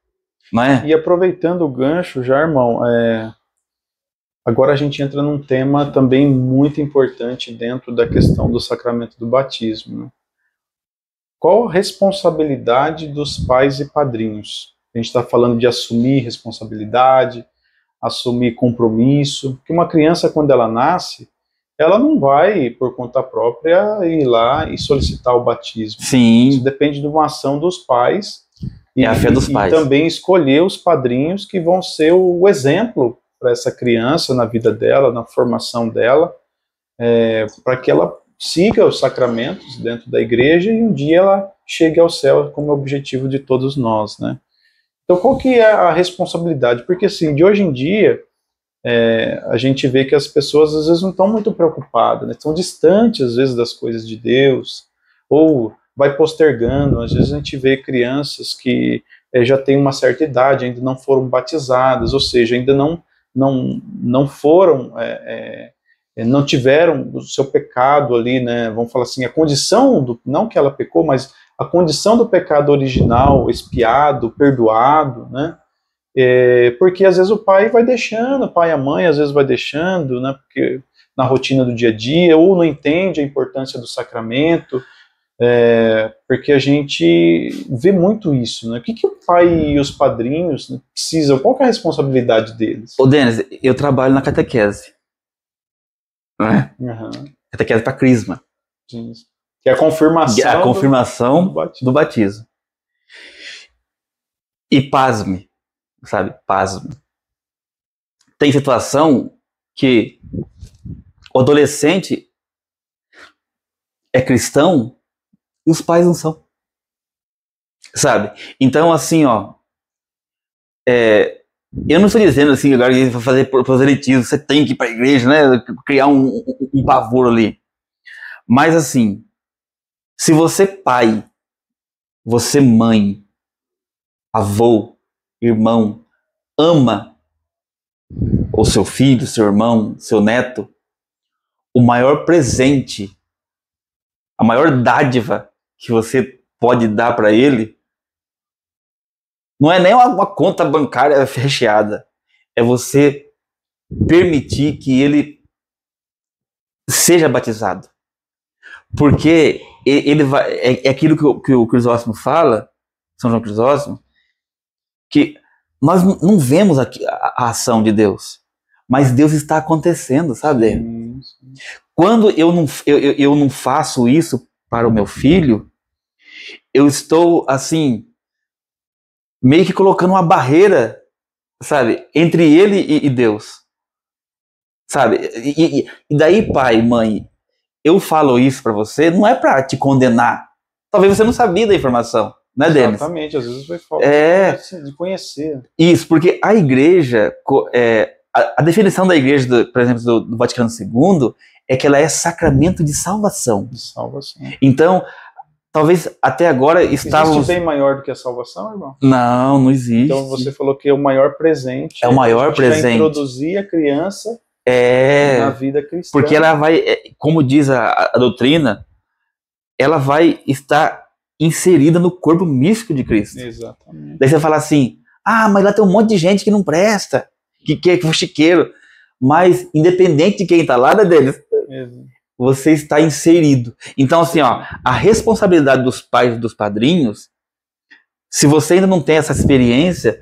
não é? E aproveitando o gancho já, irmão, agora a gente entra num tema também muito importante dentro da questão do sacramento do batismo, né? Qual a responsabilidade dos pais e padrinhos? A gente está falando de assumir responsabilidade, assumir compromisso, porque uma criança, quando ela nasce, ela não vai, por conta própria, ir lá e solicitar o batismo. Sim. Isso depende de uma ação dos pais. É a fé dos pais. E também escolher os padrinhos que vão ser o exemplo para essa criança na vida dela, na formação dela, para que ela siga os sacramentos dentro da igreja e um dia ela chegue ao céu como objetivo de todos nós, né? Então, qual que é a responsabilidade? Porque, assim, de hoje em dia, a gente vê que as pessoas, às vezes, não estão muito preocupadas, né? Estão distantes, às vezes, das coisas de Deus, ou vai postergando. Às vezes, a gente vê crianças que já têm uma certa idade, ainda não foram batizadas, ou seja, ainda não foram, não tiveram o seu pecado ali, né? Vamos falar assim, a condição, não que ela pecou, mas a condição do pecado original, expiado, perdoado, né? Porque às vezes o pai vai deixando, o pai e a mãe às vezes vai deixando, né? Porque na rotina do dia a dia, ou não entende a importância do sacramento, porque a gente vê muito isso, né? O que o pai e os padrinhos precisam, qual que é a responsabilidade deles? Ô, Denis, eu trabalho na catequese, não é? Uhum. Catequese para crisma. Sim. Que é a confirmação, do batismo. E pasme, sabe? Pasme. Tem situação que o adolescente é cristão e os pais não são. Sabe? Então, assim, eu não estou dizendo assim, agora que vai fazer proselitismo, você tem que ir para a igreja, né? Criar um pavor ali. Mas, assim, se você, pai, você, mãe, avô, irmão, ama o seu filho, seu irmão, seu neto, o maior presente, a maior dádiva que você pode dar para ele, não é nem uma conta bancária recheada, é você permitir que ele seja batizado. Porque ele vai, é aquilo que o Crisóstomo fala, São João Crisóstomo, que nós não vemos a ação de Deus, mas Deus está acontecendo, sabe? Quando eu não faço isso para o meu filho, eu estou, assim, meio que colocando uma barreira, sabe, entre ele e Deus, sabe? E daí, pai, mãe, eu falo isso para você, não é para te condenar. Talvez você não sabia da informação, né, Denis? Exatamente, às vezes foi falta de conhecer. Isso, porque a igreja, a definição da igreja, por exemplo, do Vaticano II, é que ela é sacramento de salvação. De salvação. Então, talvez até agora estávamos... Existe bem maior do que a salvação, irmão? Não existe. Então você falou que é o maior presente. É o maior presente. Introduzir a criança na vida cristã. Porque ela vai, como diz a doutrina, ela vai estar inserida no corpo místico de Cristo. Exatamente. Daí você fala assim, mas lá tem um monte de gente que não presta, que é fuxiqueiro. Mas, independente de quem está lá, né, deles, você está inserido. Então, assim, a responsabilidade dos pais e dos padrinhos, se você ainda não tem essa experiência,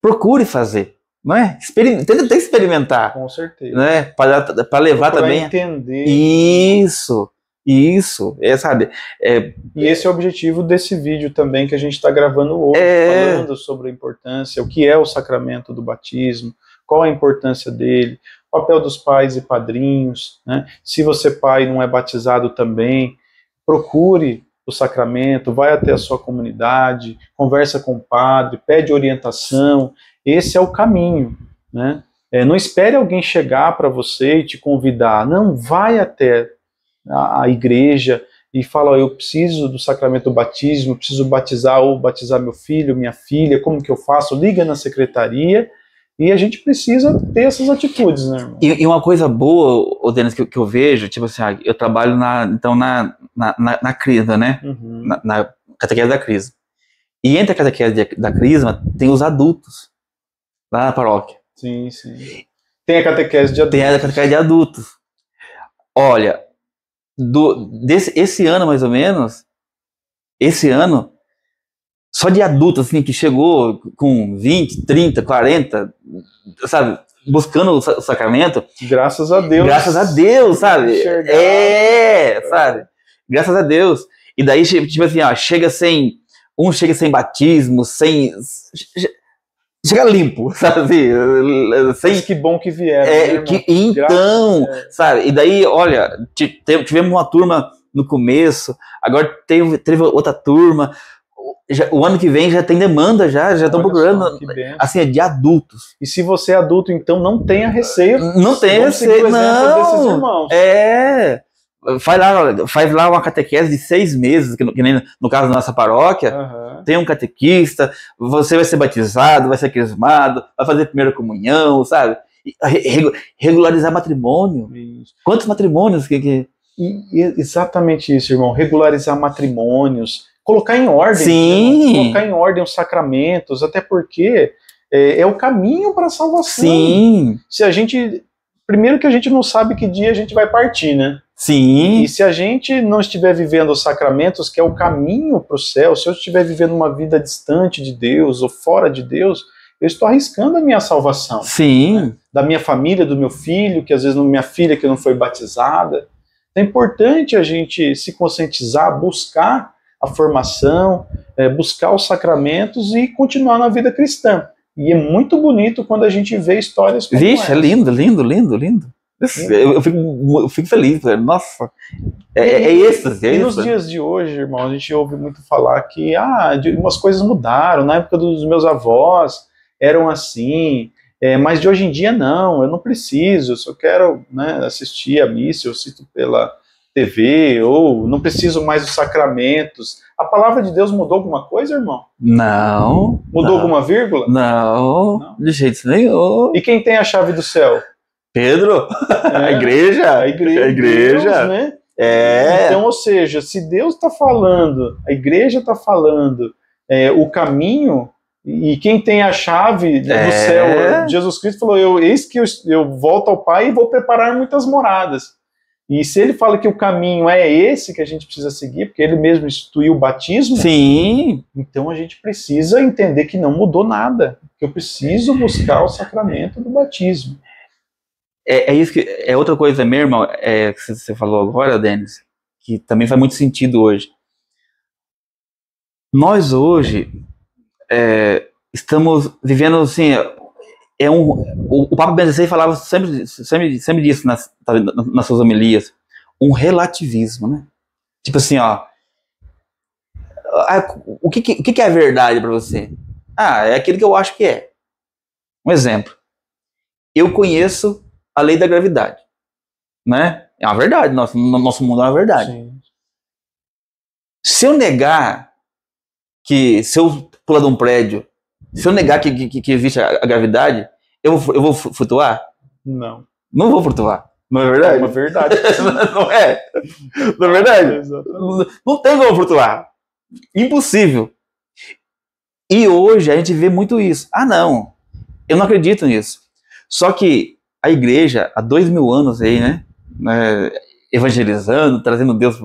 procure fazer. Não é? Tenta experimentar. Com certeza. Né? Para levar também. Entender. Isso, sabe? E esse é o objetivo desse vídeo também que a gente está gravando hoje, falando sobre a importância, o que é o sacramento do batismo, qual a importância dele, o papel dos pais e padrinhos, né? Se você, pai, não é batizado também, procure o sacramento, vai até a sua comunidade, conversa com o padre, pede orientação. Esse é o caminho, né? Não espere alguém chegar para você e te convidar. Não, vai até a igreja e fala, eu preciso do sacramento do batismo, preciso batizar meu filho, minha filha, como que eu faço? Liga na secretaria e a gente precisa ter essas atitudes, né, irmão? E uma coisa boa, Denis, que eu vejo, tipo assim, eu trabalho na Crisma, né? Uhum. Na catequese da Crisma. E entre a catequese da Crisma tem os adultos. Lá na paróquia. Sim. Tem a catequese de adultos. Tem a catequese de adultos. Olha, esse ano mais ou menos, só de adultos, assim, que chegou com 20, 30, 40, sabe, buscando o sacramento. Graças a Deus. Graças a Deus, sabe? Sabe? Graças a Deus. E daí, tipo assim, chega sem batismo, chega limpo, sabe? Mas que bom que vieram. Então, sabe? E daí, olha, tivemos uma turma no começo, agora teve outra turma. O ano que vem já tem demanda, já estão procurando, assim, de adultos. E se você é adulto, então não tenha receio. Não tenha receio, não. Desses irmãos. Faz lá uma catequese de 6 meses, que nem no caso da nossa paróquia. Tem um catequista, você vai ser batizado, vai ser crismado, vai fazer primeira comunhão, sabe? Regularizar matrimônio. Isso. Quantos matrimônios? Exatamente isso, irmão. Regularizar matrimônios, colocar em ordem. Sim. Colocar em ordem os sacramentos, até porque é o caminho para a salvação. Sim. Primeiro que a gente não sabe que dia a gente vai partir, né? Sim. E se a gente não estiver vivendo os sacramentos, que é o caminho para o céu, se eu estiver vivendo uma vida distante de Deus ou fora de Deus, eu estou arriscando a minha salvação. Sim. Né? Da minha família, do meu filho, que às vezes minha filha que não foi batizada. É importante a gente se conscientizar, buscar a formação, buscar os sacramentos e continuar na vida cristã. E é muito bonito quando a gente vê histórias como essa. É lindo. Eu fico feliz, nossa, êxtase. E nos dias de hoje, irmão, a gente ouve muito falar que umas coisas mudaram, na época dos meus avós eram assim, mas de hoje em dia não, eu não preciso, eu só quero, né, assistir a missa, eu assisto TV, ou não preciso mais dos sacramentos. A palavra de Deus mudou alguma coisa, irmão? Não. Mudou alguma vírgula? Não, de jeito nenhum. E quem tem a chave do céu? Pedro, a igreja. A igreja. Deus, né? Então, ou seja, se Deus está falando, a igreja está falando o caminho, e quem tem a chave do céu, Jesus Cristo falou, eis que eu volto ao Pai e vou preparar muitas moradas. E se ele fala que o caminho é esse que a gente precisa seguir, porque ele mesmo instituiu o batismo, sim, então a gente precisa entender que não mudou nada, que eu preciso buscar o sacramento do batismo. É isso que é outra coisa mesmo, irmão, que você falou agora, Denis, que também faz muito sentido hoje. Nós hoje estamos vivendo assim, o Papa Bento XVI falava sempre disso nas suas homilias, um relativismo, né? Tipo assim, ó, o que é a verdade para você? É aquilo que eu acho que é. Um exemplo, eu conheço a lei da gravidade, né? É uma verdade, nosso mundo é uma verdade. Sim. Se eu negar que, se eu pular de um prédio, se eu negar que existe a gravidade, eu vou flutuar? Não. Não vou flutuar. Não é verdade? É uma verdade. Não é? Não é verdade? Não tem como flutuar. Impossível. E hoje a gente vê muito isso. Não, eu não acredito nisso. Só que a igreja, há 2000 anos aí, né, evangelizando, trazendo Deus,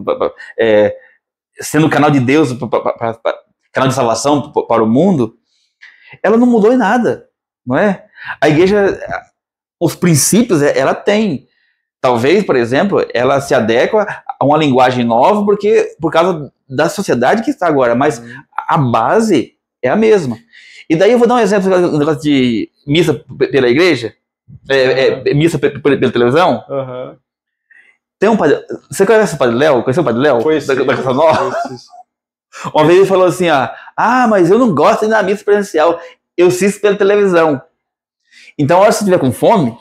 sendo canal de Deus, canal de salvação para o mundo, ela não mudou em nada, não é? A igreja, os princípios, ela tem. Talvez, por exemplo, ela se adequa a uma linguagem nova por causa da sociedade que está agora, mas a base é a mesma. E daí eu vou dar um exemplo do negócio de missa pela igreja, missa pela televisão. Uhum. Tem um padre. Você conhece o Padre Léo? Conheceu o Padre Léo? Da Casa Nova? Uma vez ele falou assim: mas eu não gosto de ir na missa presencial, eu assisto pela televisão. Então, a hora que você estiver com fome,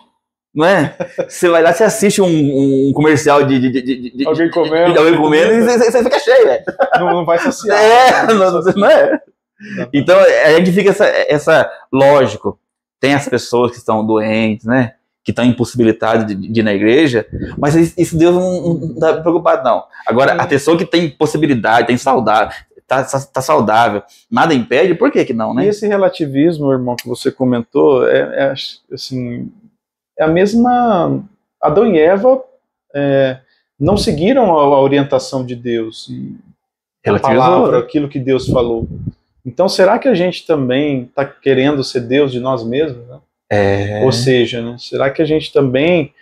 não é? Você vai lá, você assiste um comercial de alguém comendo, e você fica cheio, velho. Não vai saciar. Não é? Então, a gente fica lógico, tem as pessoas que estão doentes, né? Que estão impossibilitadas de ir na igreja, mas isso Deus não está preocupado, não. Agora, a pessoa que tem possibilidade, tem saudável, tá saudável, nada impede, por que não, né? E esse relativismo, irmão, que você comentou, assim, é a mesma... Adão e Eva não seguiram a orientação de Deus, e a palavra, aquilo que Deus falou. Então, será que a gente também está querendo ser Deus de nós mesmos, né? Ou seja, né, será que a gente também,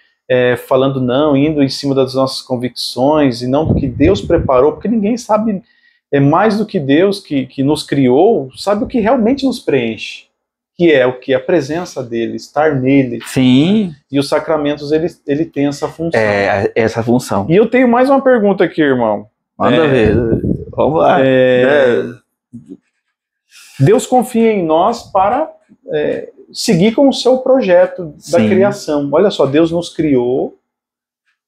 falando não, indo em cima das nossas convicções e não do que Deus preparou, porque ninguém sabe mais do que Deus que nos criou, sabe o que realmente nos preenche, que é o que? A presença dele, estar nele. Sim. Né? E os sacramentos, ele tem essa função. Essa função. E eu tenho mais uma pergunta aqui, irmão. Manda ver. Vamos lá. Deus confia em nós para seguir com o seu projeto da criação. Olha só, Deus nos criou,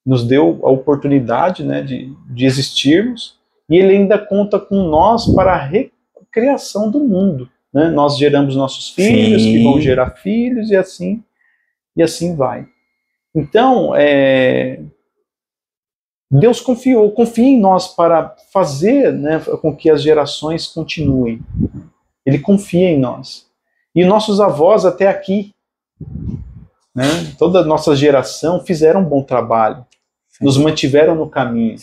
nos deu a oportunidade, né, de existirmos, e Ele ainda conta com nós para a recriação do mundo. Né? Nós geramos nossos filhos, que vão gerar filhos, e assim vai. Então, Deus confia em nós para fazer, né, com que as gerações continuem. Ele confia em nós. E nossos avós até aqui, né, toda a nossa geração, fizeram um bom trabalho. Nos mantiveram no caminho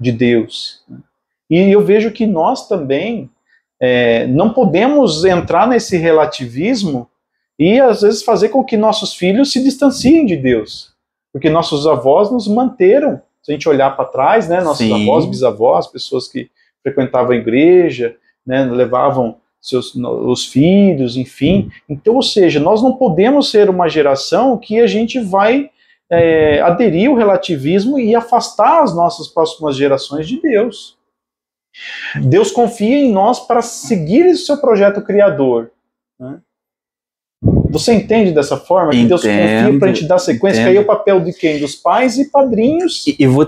de Deus. E eu vejo que nós também não podemos entrar nesse relativismo e às vezes fazer com que nossos filhos se distanciem de Deus. Porque nossos avós nos manteram. Se a gente olhar para trás, né, nossos avós, bisavós, pessoas que frequentavam a igreja, né, levavam os filhos, enfim. Então, ou seja, nós não podemos ser uma geração que a gente vai aderir ao relativismo e afastar as nossas próximas gerações de Deus. Deus confia em nós para seguir esse seu projeto criador. Né? Você entende dessa forma? Que Deus confia para te dar sequência? Que aí é o papel de quem? Dos pais e padrinhos. E vou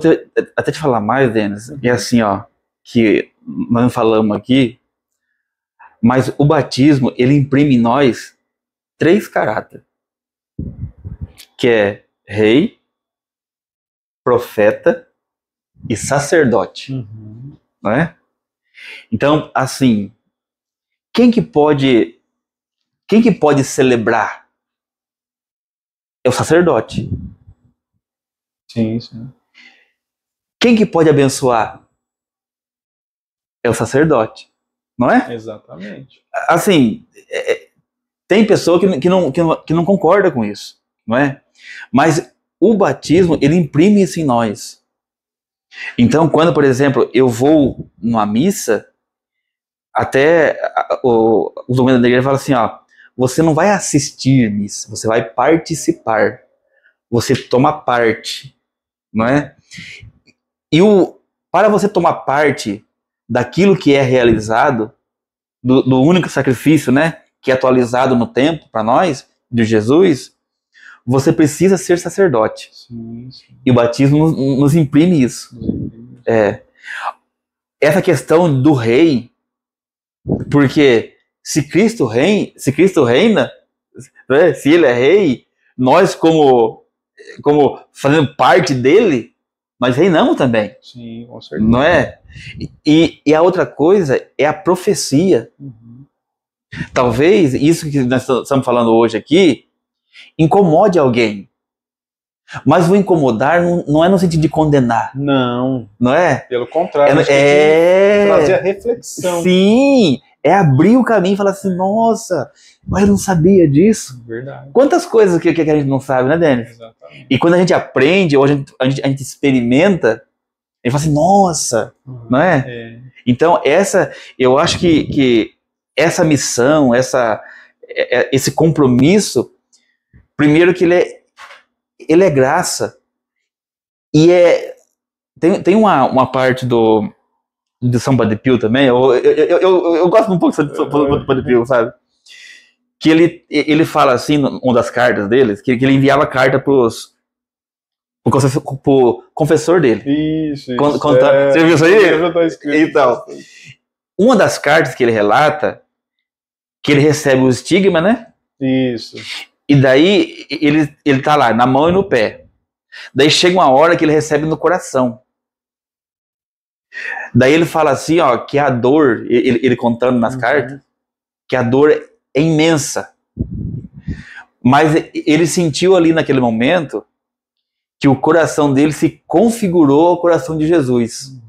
até te falar mais, Denis. É assim, ó, que nós não falamos aqui, mas o batismo, ele imprime em nós 3 caráteres. Que é rei, profeta e sacerdote. Não é? Então, assim, quem que pode celebrar? É o sacerdote. Sim, sim. Quem que pode abençoar? É o sacerdote. Não é? Exatamente. Assim, tem pessoa que não concorda com isso. Não é? Mas o batismo, ele imprime isso em nós. Então, quando, por exemplo, eu vou numa missa, até os documentos da igreja falam assim, ó, você não vai assistir missa, você vai participar. Você toma parte, não é? E para você tomar parte daquilo que é realizado, do único sacrifício, né, que é atualizado no tempo para nós, de Jesus, você precisa ser sacerdote. Sim, sim. E o batismo nos imprime isso. Essa questão do rei, porque se Cristo reina, né, se ele é rei, nós como fazendo parte dele, nós reinamos também. Sim, com certeza. Não é? E a outra coisa é a profecia. Talvez isso que nós estamos falando hoje aqui incomode alguém. Mas o incomodar não é no sentido de condenar. Não. Não é? Pelo contrário, trazer a reflexão. Sim, é abrir o caminho e falar assim, nossa, mas eu não sabia disso. Verdade. Quantas coisas que a gente não sabe, né, Denis? Exatamente. E quando a gente aprende, ou a gente experimenta, a gente fala assim, nossa, não é? Então, eu acho que essa missão, esse compromisso, primeiro que ele é graça. E tem uma parte do São Padre Pio também, eu gosto um pouco de São Padre Pio, sabe? Que ele fala assim, uma das cartas deles, que ele enviava carta pro confessor dele. Isso. Você viu isso aí? Então, uma das cartas que ele relata, que ele recebe o estigma, né? Isso. E daí ele tá lá, na mão e no pé. Daí chega uma hora que ele recebe no coração. Daí ele fala assim, ó, que a dor, ele contando nas cartas, que a dor é imensa. Mas ele sentiu ali naquele momento que o coração dele se configurou ao coração de Jesus.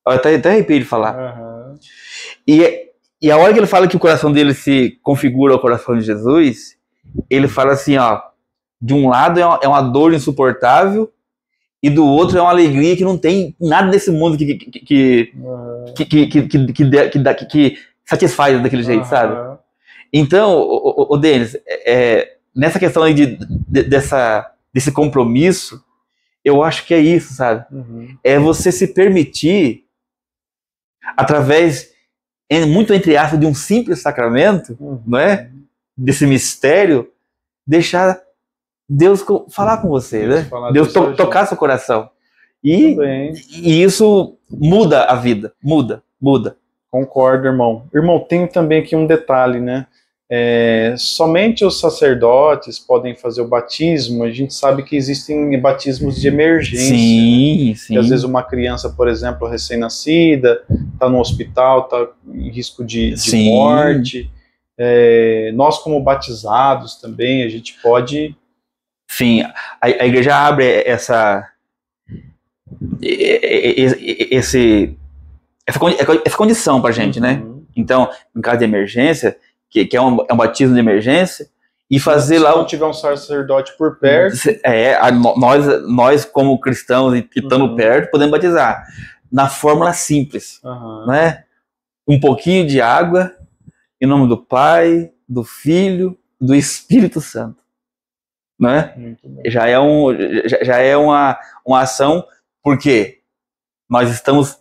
Eu até arrepiei de falar. E a hora que ele fala que o coração dele se configura ao coração de Jesus, ele fala assim, ó, de um lado é uma dor insuportável e do outro é uma alegria que não tem nada nesse mundo que satisfaz daquele jeito, sabe? Então, o Denis, nessa questão aí desse compromisso, eu acho que é isso, sabe? É você se permitir, através, muito entre aspas, de um simples sacramento, não é? Desse mistério, deixar Deus falar com você, né? Deus tocar seu coração. E isso muda a vida, muda. Concordo, irmão. Irmão, tem também aqui um detalhe, né? Somente os sacerdotes podem fazer o batismo. A gente sabe que existem batismos de emergência. Sim, né? sim. E às vezes uma criança, por exemplo, recém-nascida, está no hospital, está em risco de morte. Nós, como batizados também, a gente pode... Sim, a igreja abre essa condição pra gente, né? Então, em caso de emergência, que é um batismo de emergência, e fazer lá... Se não tiver um sacerdote por perto... Nós como cristãos e estando perto, podemos batizar. Na fórmula simples, né? Um pouquinho de água, em nome do Pai, do Filho, do Espírito Santo. Né? Já é uma ação, porque nós estamos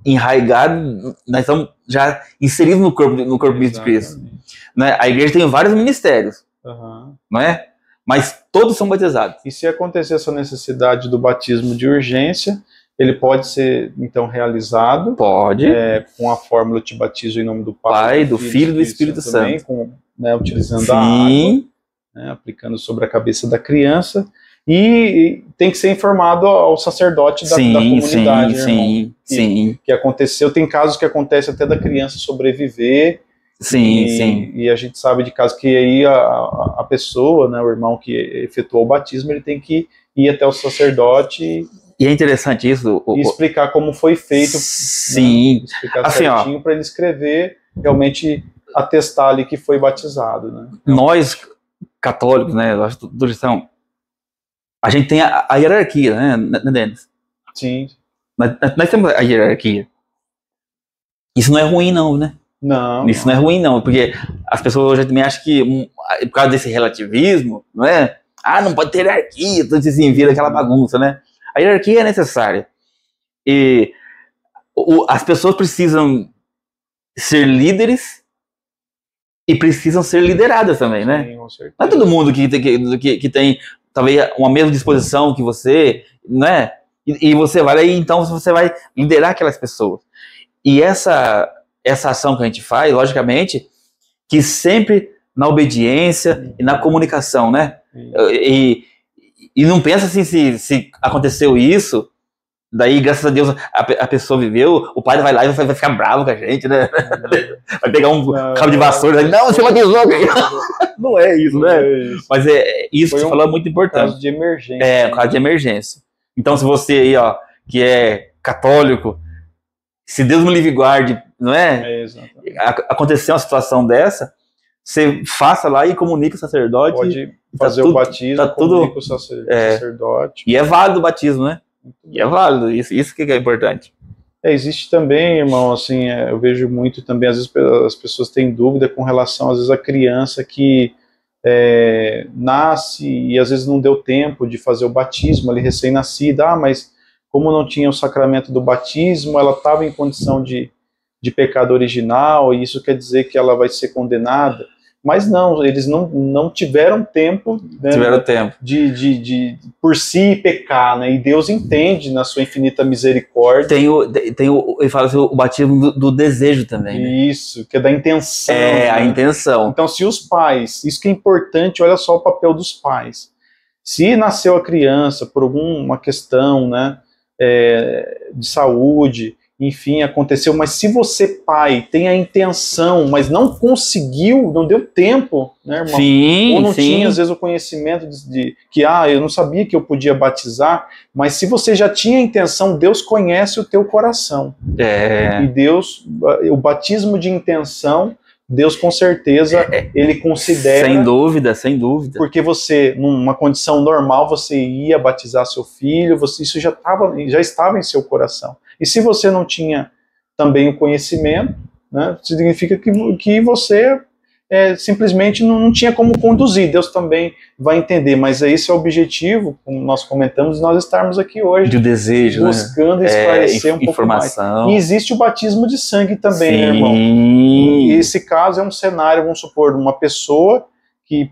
enraigados, nós estamos já inseridos no corpo de Cristo. né? A igreja tem vários ministérios, Aham. não é? Mas todos são batizados. E se acontecer essa necessidade do batismo de urgência, ele pode ser, então, realizado Pode. com a fórmula te batizo em nome do Pai, do Filho e do Espírito também, Santo. Utilizando a água, Sim, né, aplicando sobre a cabeça da criança. E tem que ser informado ao sacerdote da comunidade, né, irmão? sim. Que aconteceu, tem casos que acontece até da criança sobreviver. Sim. E a gente sabe de casos que aí a pessoa, né, o irmão que efetuou o batismo, ele tem que ir até o sacerdote E é interessante isso. e explicar como foi feito. Sim. Né, explicar Assim, certinho para ele escrever, realmente atestar ali que foi batizado, né? Nós, católicos, né, do cristão, a gente tem a hierarquia, né, Denis? Sim. Nós temos a hierarquia. Isso não é ruim, não, né? Não. Isso não é ruim, não, porque as pessoas hoje também acham que, por causa desse relativismo, não é? Não pode ter hierarquia, então assim, vira aquela bagunça, né? A hierarquia é necessária. E as pessoas precisam ser líderes e precisam ser lideradas também, né? Sim, com certeza. Não é todo mundo que tem talvez uma mesma disposição que você, né? E você vai aí, então você vai liderar aquelas pessoas. E essa ação que a gente faz, logicamente, que sempre na obediência e na comunicação, né? E não pensa assim, se aconteceu isso, daí, graças a Deus, a pessoa viveu, o padre vai lá e vai ficar bravo com a gente, né? Vai pegar um cabo de vassoura e não, você batizou. Não é isso, né? Mas isso que você falou é muito importante. Caso de emergência. Caso de emergência. Então, se você aí, que é católico, se Deus me livre e guarde, não é? Acontecer uma situação dessa, você faça lá e comunique o sacerdote. Pode fazer o batismo, comunica o sacerdote. E é válido o batismo, né? E é válido, isso que é importante. Existe também, irmão, assim, eu vejo muito também, às vezes as pessoas têm dúvida com relação, às vezes, a criança que nasce e às vezes não deu tempo de fazer o batismo, ali recém-nascida, mas como não tinha o sacramento do batismo, ela estava em condição de pecado original, e isso quer dizer que ela vai ser condenada. Mas não, eles não tiveram tempo, né, de por si pecar, né? E Deus entende na sua infinita misericórdia. Ele fala assim, o batismo do desejo também, né? Isso, que é da intenção. A intenção. Então, se os pais, isso que é importante, olha só o papel dos pais. Se nasceu a criança por alguma questão, né, de saúde, enfim, aconteceu, mas se você, pai, tem a intenção, mas não conseguiu, não deu tempo, né, irmão? Ou não tinha, às vezes, o conhecimento de que, eu não sabia que eu podia batizar, mas se você já tinha a intenção, Deus conhece o teu coração. E Deus, o batismo de intenção, Deus com certeza, ele considera... Sem dúvida. Porque você, numa condição normal, você ia batizar seu filho, isso já estava em seu coração. E se você não tinha também o conhecimento, né, significa que você simplesmente não tinha como conduzir. Deus também vai entender, mas esse é o objetivo, como nós comentamos, nós estarmos aqui hoje. De desejo, buscando esclarecer um pouco mais. E existe o batismo de sangue também, né, irmão? E esse caso é um cenário, vamos supor, de uma pessoa que,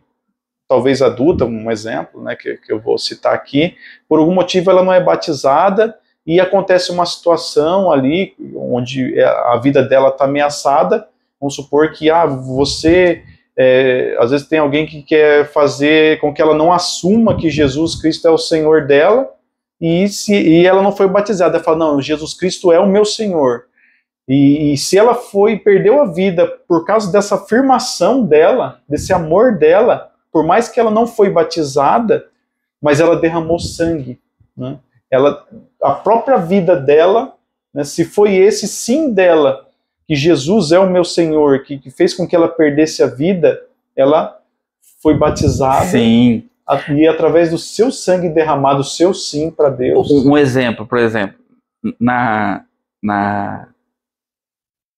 talvez adulta, um exemplo, né, que eu vou citar aqui, por algum motivo ela não é batizada, e acontece uma situação ali onde a vida dela está ameaçada. Vamos supor que você, às vezes tem alguém que quer fazer com que ela não assuma que Jesus Cristo é o Senhor dela, e ela não foi batizada. Ela fala, não, Jesus Cristo é o meu Senhor. E se ela perdeu a vida por causa dessa afirmação dela, desse amor dela, por mais que ela não foi batizada, mas ela derramou sangue, né? A própria vida dela, né, se foi esse sim dela, que Jesus é o meu Senhor, que fez com que ela perdesse a vida, ela foi batizada. Sim. E através do seu sangue derramado, o seu sim para Deus. Um exemplo, por exemplo,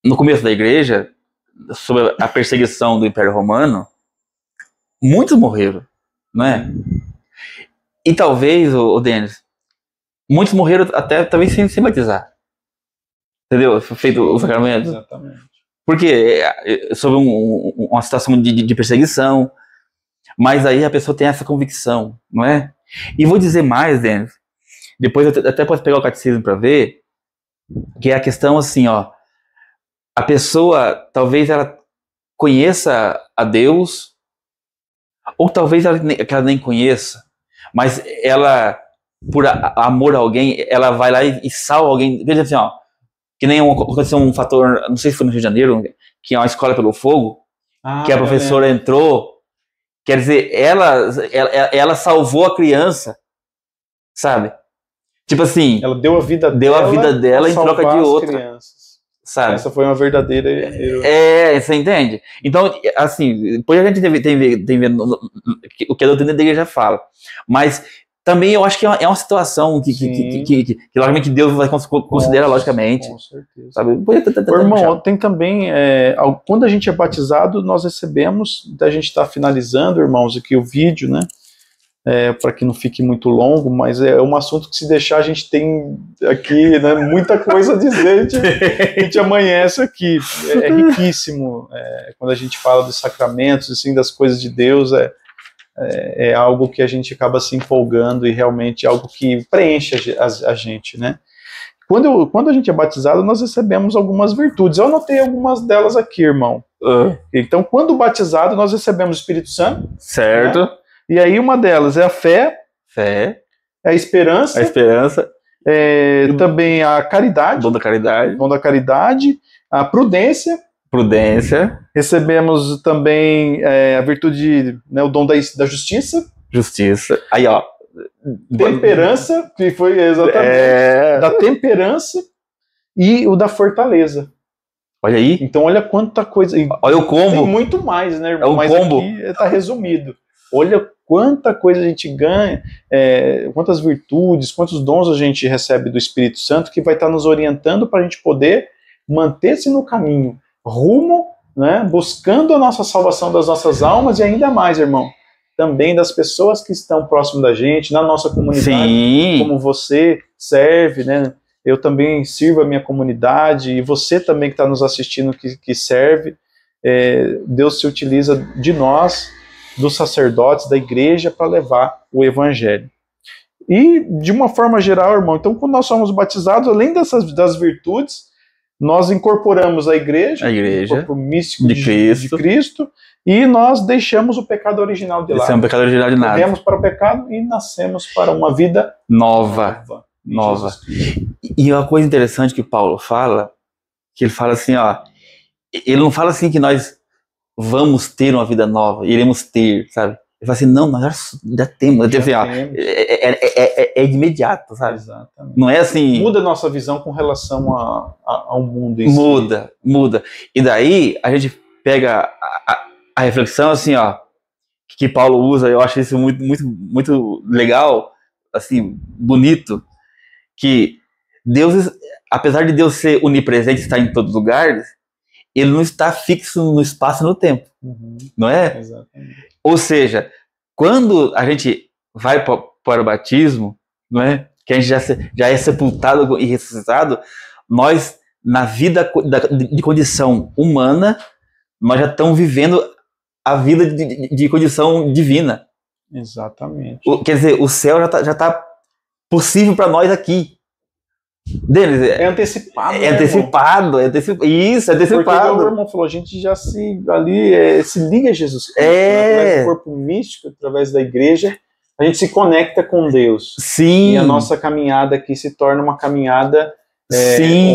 no começo da igreja, sobre a perseguição do Império Romano, muitos morreram, não é? E talvez, o Denis, muitos morreram até talvez sem batizar. Entendeu? Feito o sacramento. Exatamente. Porque sobre uma situação de perseguição, mas aí a pessoa tem essa convicção, não é? E vou dizer mais, Denis, depois eu até posso pegar o catecismo para ver, que é a questão assim, ó, a pessoa, talvez ela conheça a Deus, ou talvez ela nem conheça, mas ela, por amor a alguém, ela vai lá e salva alguém. Veja assim, ó, que nem aconteceu um fator, não sei se foi no Rio de Janeiro, que é uma escola pelo fogo, que a professora entrou, quer dizer, ela salvou a criança, sabe? Tipo assim, ela deu a vida dela em troca de outra, crianças. Sabe? Essa foi uma verdadeira... você entende? Então, assim, depois a gente tem ver o que a doutrina da igreja fala. Mas também eu acho que é uma situação que logicamente Deus vai considerar logicamente. Com certeza. Sabe? Irmão, tem também, quando a gente é batizado, nós recebemos, a gente está finalizando, irmãos, aqui o vídeo, né? Para que não fique muito longo, mas é um assunto que se deixar a gente tem aqui, né, muita coisa a dizer, a gente amanhece aqui, é riquíssimo, quando a gente fala dos sacramentos, assim, das coisas de Deus, é algo que a gente acaba se empolgando e realmente é algo que preenche a gente, né? Quando a gente é batizado, nós recebemos algumas virtudes, eu anotei algumas delas aqui, irmão. Então, quando batizado, nós recebemos o Espírito Santo. Certo. Né? E aí uma delas é a fé, a esperança, também a caridade, dom da caridade, a prudência, recebemos também a virtude, né, o dom da justiça, aí ó, temperança, que foi exatamente, da temperança e o da fortaleza. Olha aí. Então olha quanta coisa, olha o combo. Tem muito mais, né, irmão? Mas combo. Aqui está resumido. Olha quanta coisa a gente ganha, quantas virtudes, quantos dons a gente recebe do Espírito Santo que vai estar nos orientando para a gente poder manter-se no caminho, rumo, né, buscando a nossa salvação das nossas almas e ainda mais, irmão, também das pessoas que estão próximo da gente, na nossa comunidade. Sim. Como você serve, né? Eu também sirvo a minha comunidade e você também que está nos assistindo que serve. Deus se utiliza de nós, dos sacerdotes, da igreja, para levar o evangelho. E, de uma forma geral, irmão, então, quando nós somos batizados, além das virtudes, nós incorporamos a igreja, o corpo místico de Cristo, e nós deixamos o pecado original de lado. Deixamos o pecado original de nada. Morremos para o pecado e nascemos para uma vida nova. E uma coisa interessante que Paulo fala, que ele fala assim, ó, ele não fala assim que nós vamos ter uma vida nova, iremos ter, sabe? Ele fala assim, não, nós já temos. Assim, ó, é de imediato, sabe? Exatamente. Não é assim... Muda a nossa visão com relação ao mundo. Muda. E daí, a gente pega a reflexão, assim, ó, que Paulo usa, eu acho isso muito, muito, muito legal, assim, bonito, que Deus, apesar de Deus ser onipresente, estar em todos os lugares, ele não está fixo no espaço e no tempo, não é? Exatamente. Ou seja, quando a gente vai para o batismo, não é? Que a gente já é sepultado e ressuscitado, nós, na vida de condição humana, nós já estamos vivendo a vida de condição divina. Exatamente. Quer dizer, o céu já tá possível para nós aqui. Deles, é antecipado. Isso, é antecipado. Porque o irmão falou, a gente já se liga a Jesus Cristo, através do corpo místico, através da igreja, a gente se conecta com Deus. Sim. E a nossa caminhada aqui se torna uma caminhada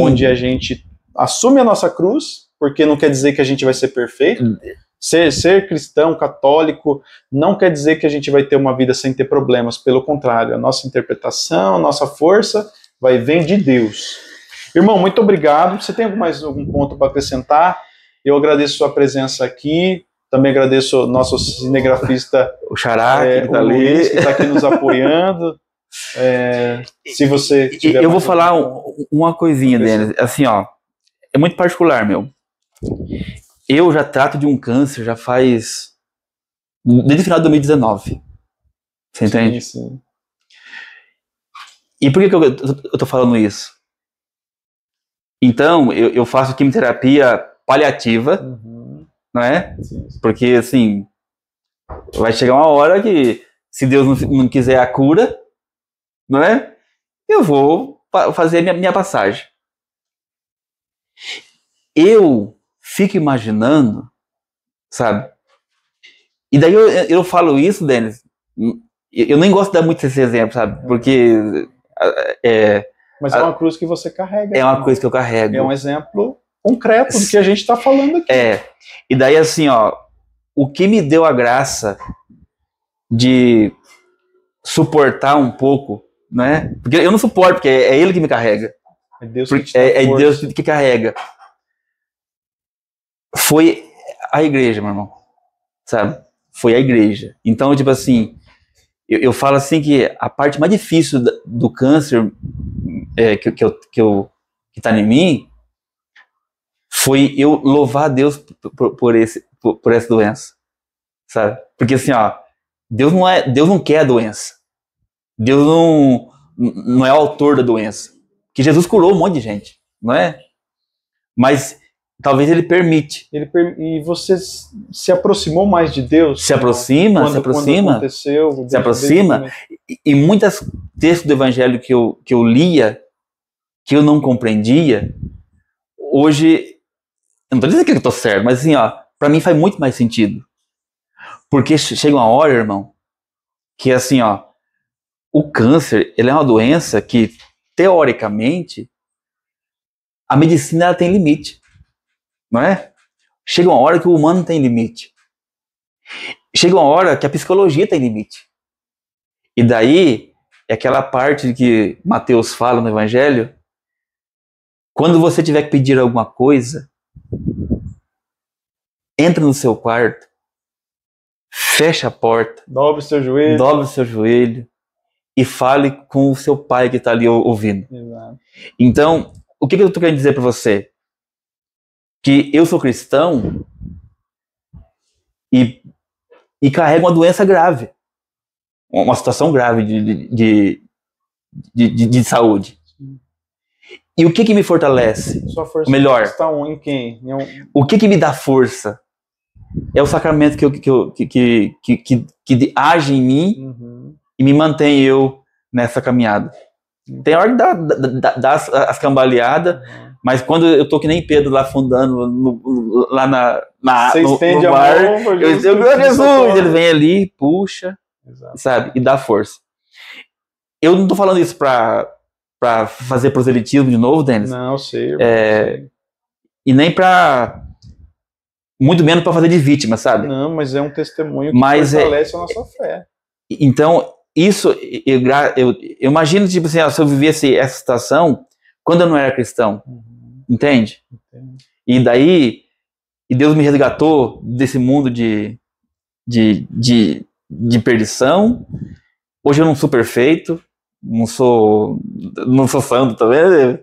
onde a gente assume a nossa cruz, porque não quer dizer que a gente vai ser perfeito. Ser cristão, católico, não quer dizer que a gente vai ter uma vida sem ter problemas. Pelo contrário, a nossa interpretação, a nossa força vem de Deus. Irmão, muito obrigado. Você tem mais algum ponto para acrescentar? Eu agradeço sua presença aqui. Também agradeço o nosso cinegrafista, o Xará, que está ali, Luiz, que está aqui nos apoiando. Se você tiver... Eu vou falar uma coisinha, Denis. Assim, ó, é muito particular, meu. Eu já trato de um câncer já faz... desde o final de 2019. Você entende? Sim. E por que eu tô falando isso? Então, eu faço quimioterapia paliativa, não é? Sim. Porque, assim, vai chegar uma hora que, se Deus não quiser a cura, não é? Eu vou fazer minha passagem. Eu fico imaginando, sabe? E daí eu falo isso, Denis, eu nem gosto de dar muito esse exemplo, sabe? Porque... Mas é uma cruz que você carrega. É uma coisa que eu carrego. É um exemplo concreto do que a gente está falando aqui. E daí, assim, ó, o que me deu a graça de suportar um pouco, né? Porque eu não suporto, porque é ele que me carrega. É Deus que te dá força. Deus que carrega. Foi a igreja, meu irmão. Sabe? Foi a igreja. Então, tipo assim, eu falo assim que a parte mais difícil do câncer que tá em mim foi eu louvar a Deus por essa doença. Sabe? Porque assim, ó, Deus não quer a doença. Deus não é o autor da doença. Que Jesus curou um monte de gente, não é? Mas talvez ele permite. E você se aproximou mais de Deus? Se aproxima. Quando aconteceu, se aproxima. E muitos textos do evangelho que eu lia, que eu não compreendia, hoje, eu não estou dizendo que eu estou certo, mas assim, ó, para mim faz muito mais sentido. Porque chega uma hora, irmão, que assim, ó, o câncer, ele é uma doença que, teoricamente, a medicina ela tem limite, não é? Chega uma hora que o humano tem limite. Chega uma hora que a psicologia tem limite. E daí, é aquela parte que Mateus fala no Evangelho, quando você tiver que pedir alguma coisa, entra no seu quarto, fecha a porta, dobre o seu joelho e fale com o seu pai que está ali ouvindo. Exato. Então, o que eu estou querendo dizer para você? Que eu sou cristão e carrego uma doença grave, uma situação grave de saúde. E o que me fortalece? Sua força melhor, está em quem? O que me dá força? É o sacramento que age em mim e me mantém eu nessa caminhada. Tem hora que dá as cambaleadas, mas quando eu tô que nem Pedro lá afundando lá no mar, eu digo, meu Jesus, ele vem ali, puxa, sabe, e dá força. Eu não tô falando isso pra fazer proselitismo de novo, Denis. Não, sei. E nem pra... muito menos para fazer de vítima, sabe? Não, mas é um testemunho que fortalece a nossa fé. Então, isso, eu imagino, tipo assim, se eu vivesse essa situação quando eu não era cristão, entende? E daí, Deus me resgatou desse mundo de perdição. Hoje eu não sou perfeito, não sou santo também,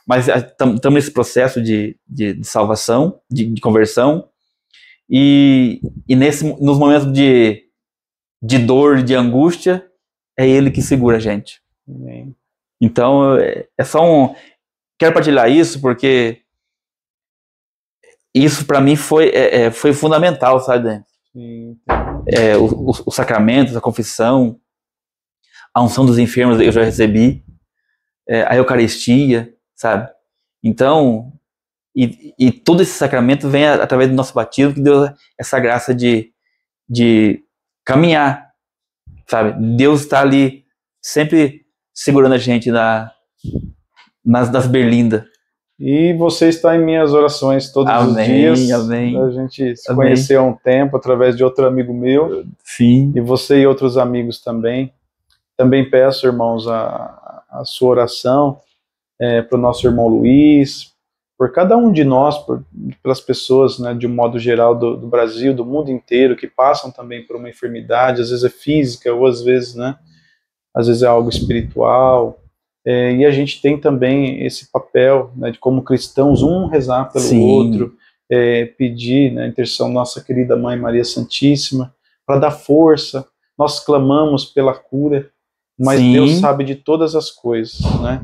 mas estamos nesse processo de salvação, de conversão. E nos momentos de dor, de angústia, é Ele que segura a gente. Amém. Então, é só quero partilhar isso porque isso para mim foi fundamental, sabe? Sim. Os sacramentos, a confissão, a unção dos enfermos eu já recebi, a Eucaristia, sabe? Então, e todo esse sacramento vem através do nosso batismo, que deu essa graça de caminhar, sabe? Deus está ali sempre segurando a gente nas berlindas. E você está em minhas orações todos os dias. Amém. A gente se conheceu há um tempo através de outro amigo meu. Sim. E você e outros amigos também. Também peço, irmãos, a sua oração para o nosso irmão Luiz, por cada um de nós, pelas pessoas, né, de um modo geral do Brasil, do mundo inteiro, que passam também por uma enfermidade, às vezes é física, ou às vezes é algo espiritual. E a gente tem também esse papel, né, de como cristãos, um rezar pelo Sim. outro, pedir, né, a intercessão da nossa querida Mãe Maria Santíssima, para dar força. Nós clamamos pela cura, mas Sim. Deus sabe de todas as coisas, né?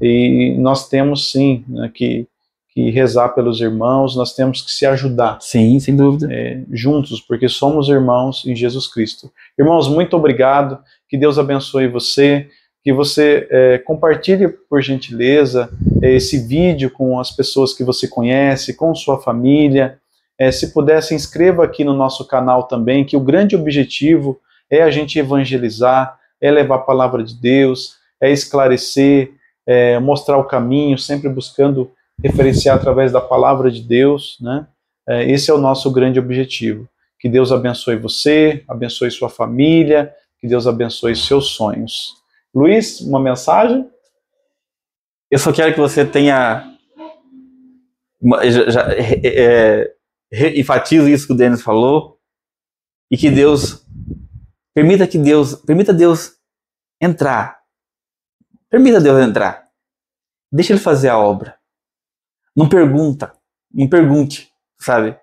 E nós temos sim, né, que que rezar pelos irmãos, nós temos que se ajudar. Sim, sem dúvida. Juntos, porque somos irmãos em Jesus Cristo. Irmãos, muito obrigado, que Deus abençoe você, que você compartilhe, por gentileza, esse vídeo com as pessoas que você conhece, com sua família. Se puder, se inscreva aqui no nosso canal também, que o grande objetivo é a gente evangelizar, é levar a palavra de Deus, é esclarecer, mostrar o caminho, sempre buscando referenciar através da palavra de Deus, né? Esse é o nosso grande objetivo. Que Deus abençoe você, abençoe sua família, que Deus abençoe seus sonhos. Luiz, uma mensagem? Eu só quero que você tenha... enfatize isso que o Denis falou, e que Deus... Permita Deus entrar. Permita Deus entrar. Deixa Ele fazer a obra. Não pergunte, sabe?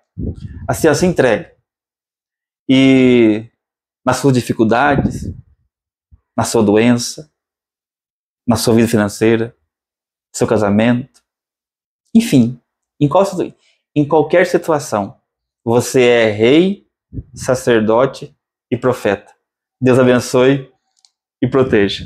Assim entregue. E nas suas dificuldades, na sua doença, na sua vida financeira, no seu casamento, enfim, em qualquer situação, você é rei, sacerdote e profeta. Deus abençoe e proteja.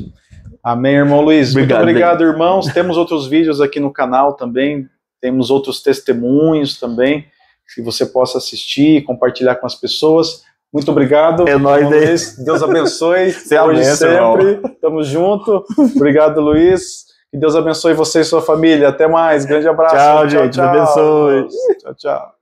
Amém, irmão Luiz. Obrigado, muito obrigado, irmãos. Temos outros vídeos aqui no canal também, temos outros testemunhos também, que você possa assistir, compartilhar com as pessoas. Muito obrigado. É nóis, Luiz. Deus abençoe. Hoje sempre. Tamo junto. Obrigado, Luiz. Que Deus abençoe você e sua família. Até mais. Grande abraço. Tchau, gente. Deus abençoe. Tchau, tchau.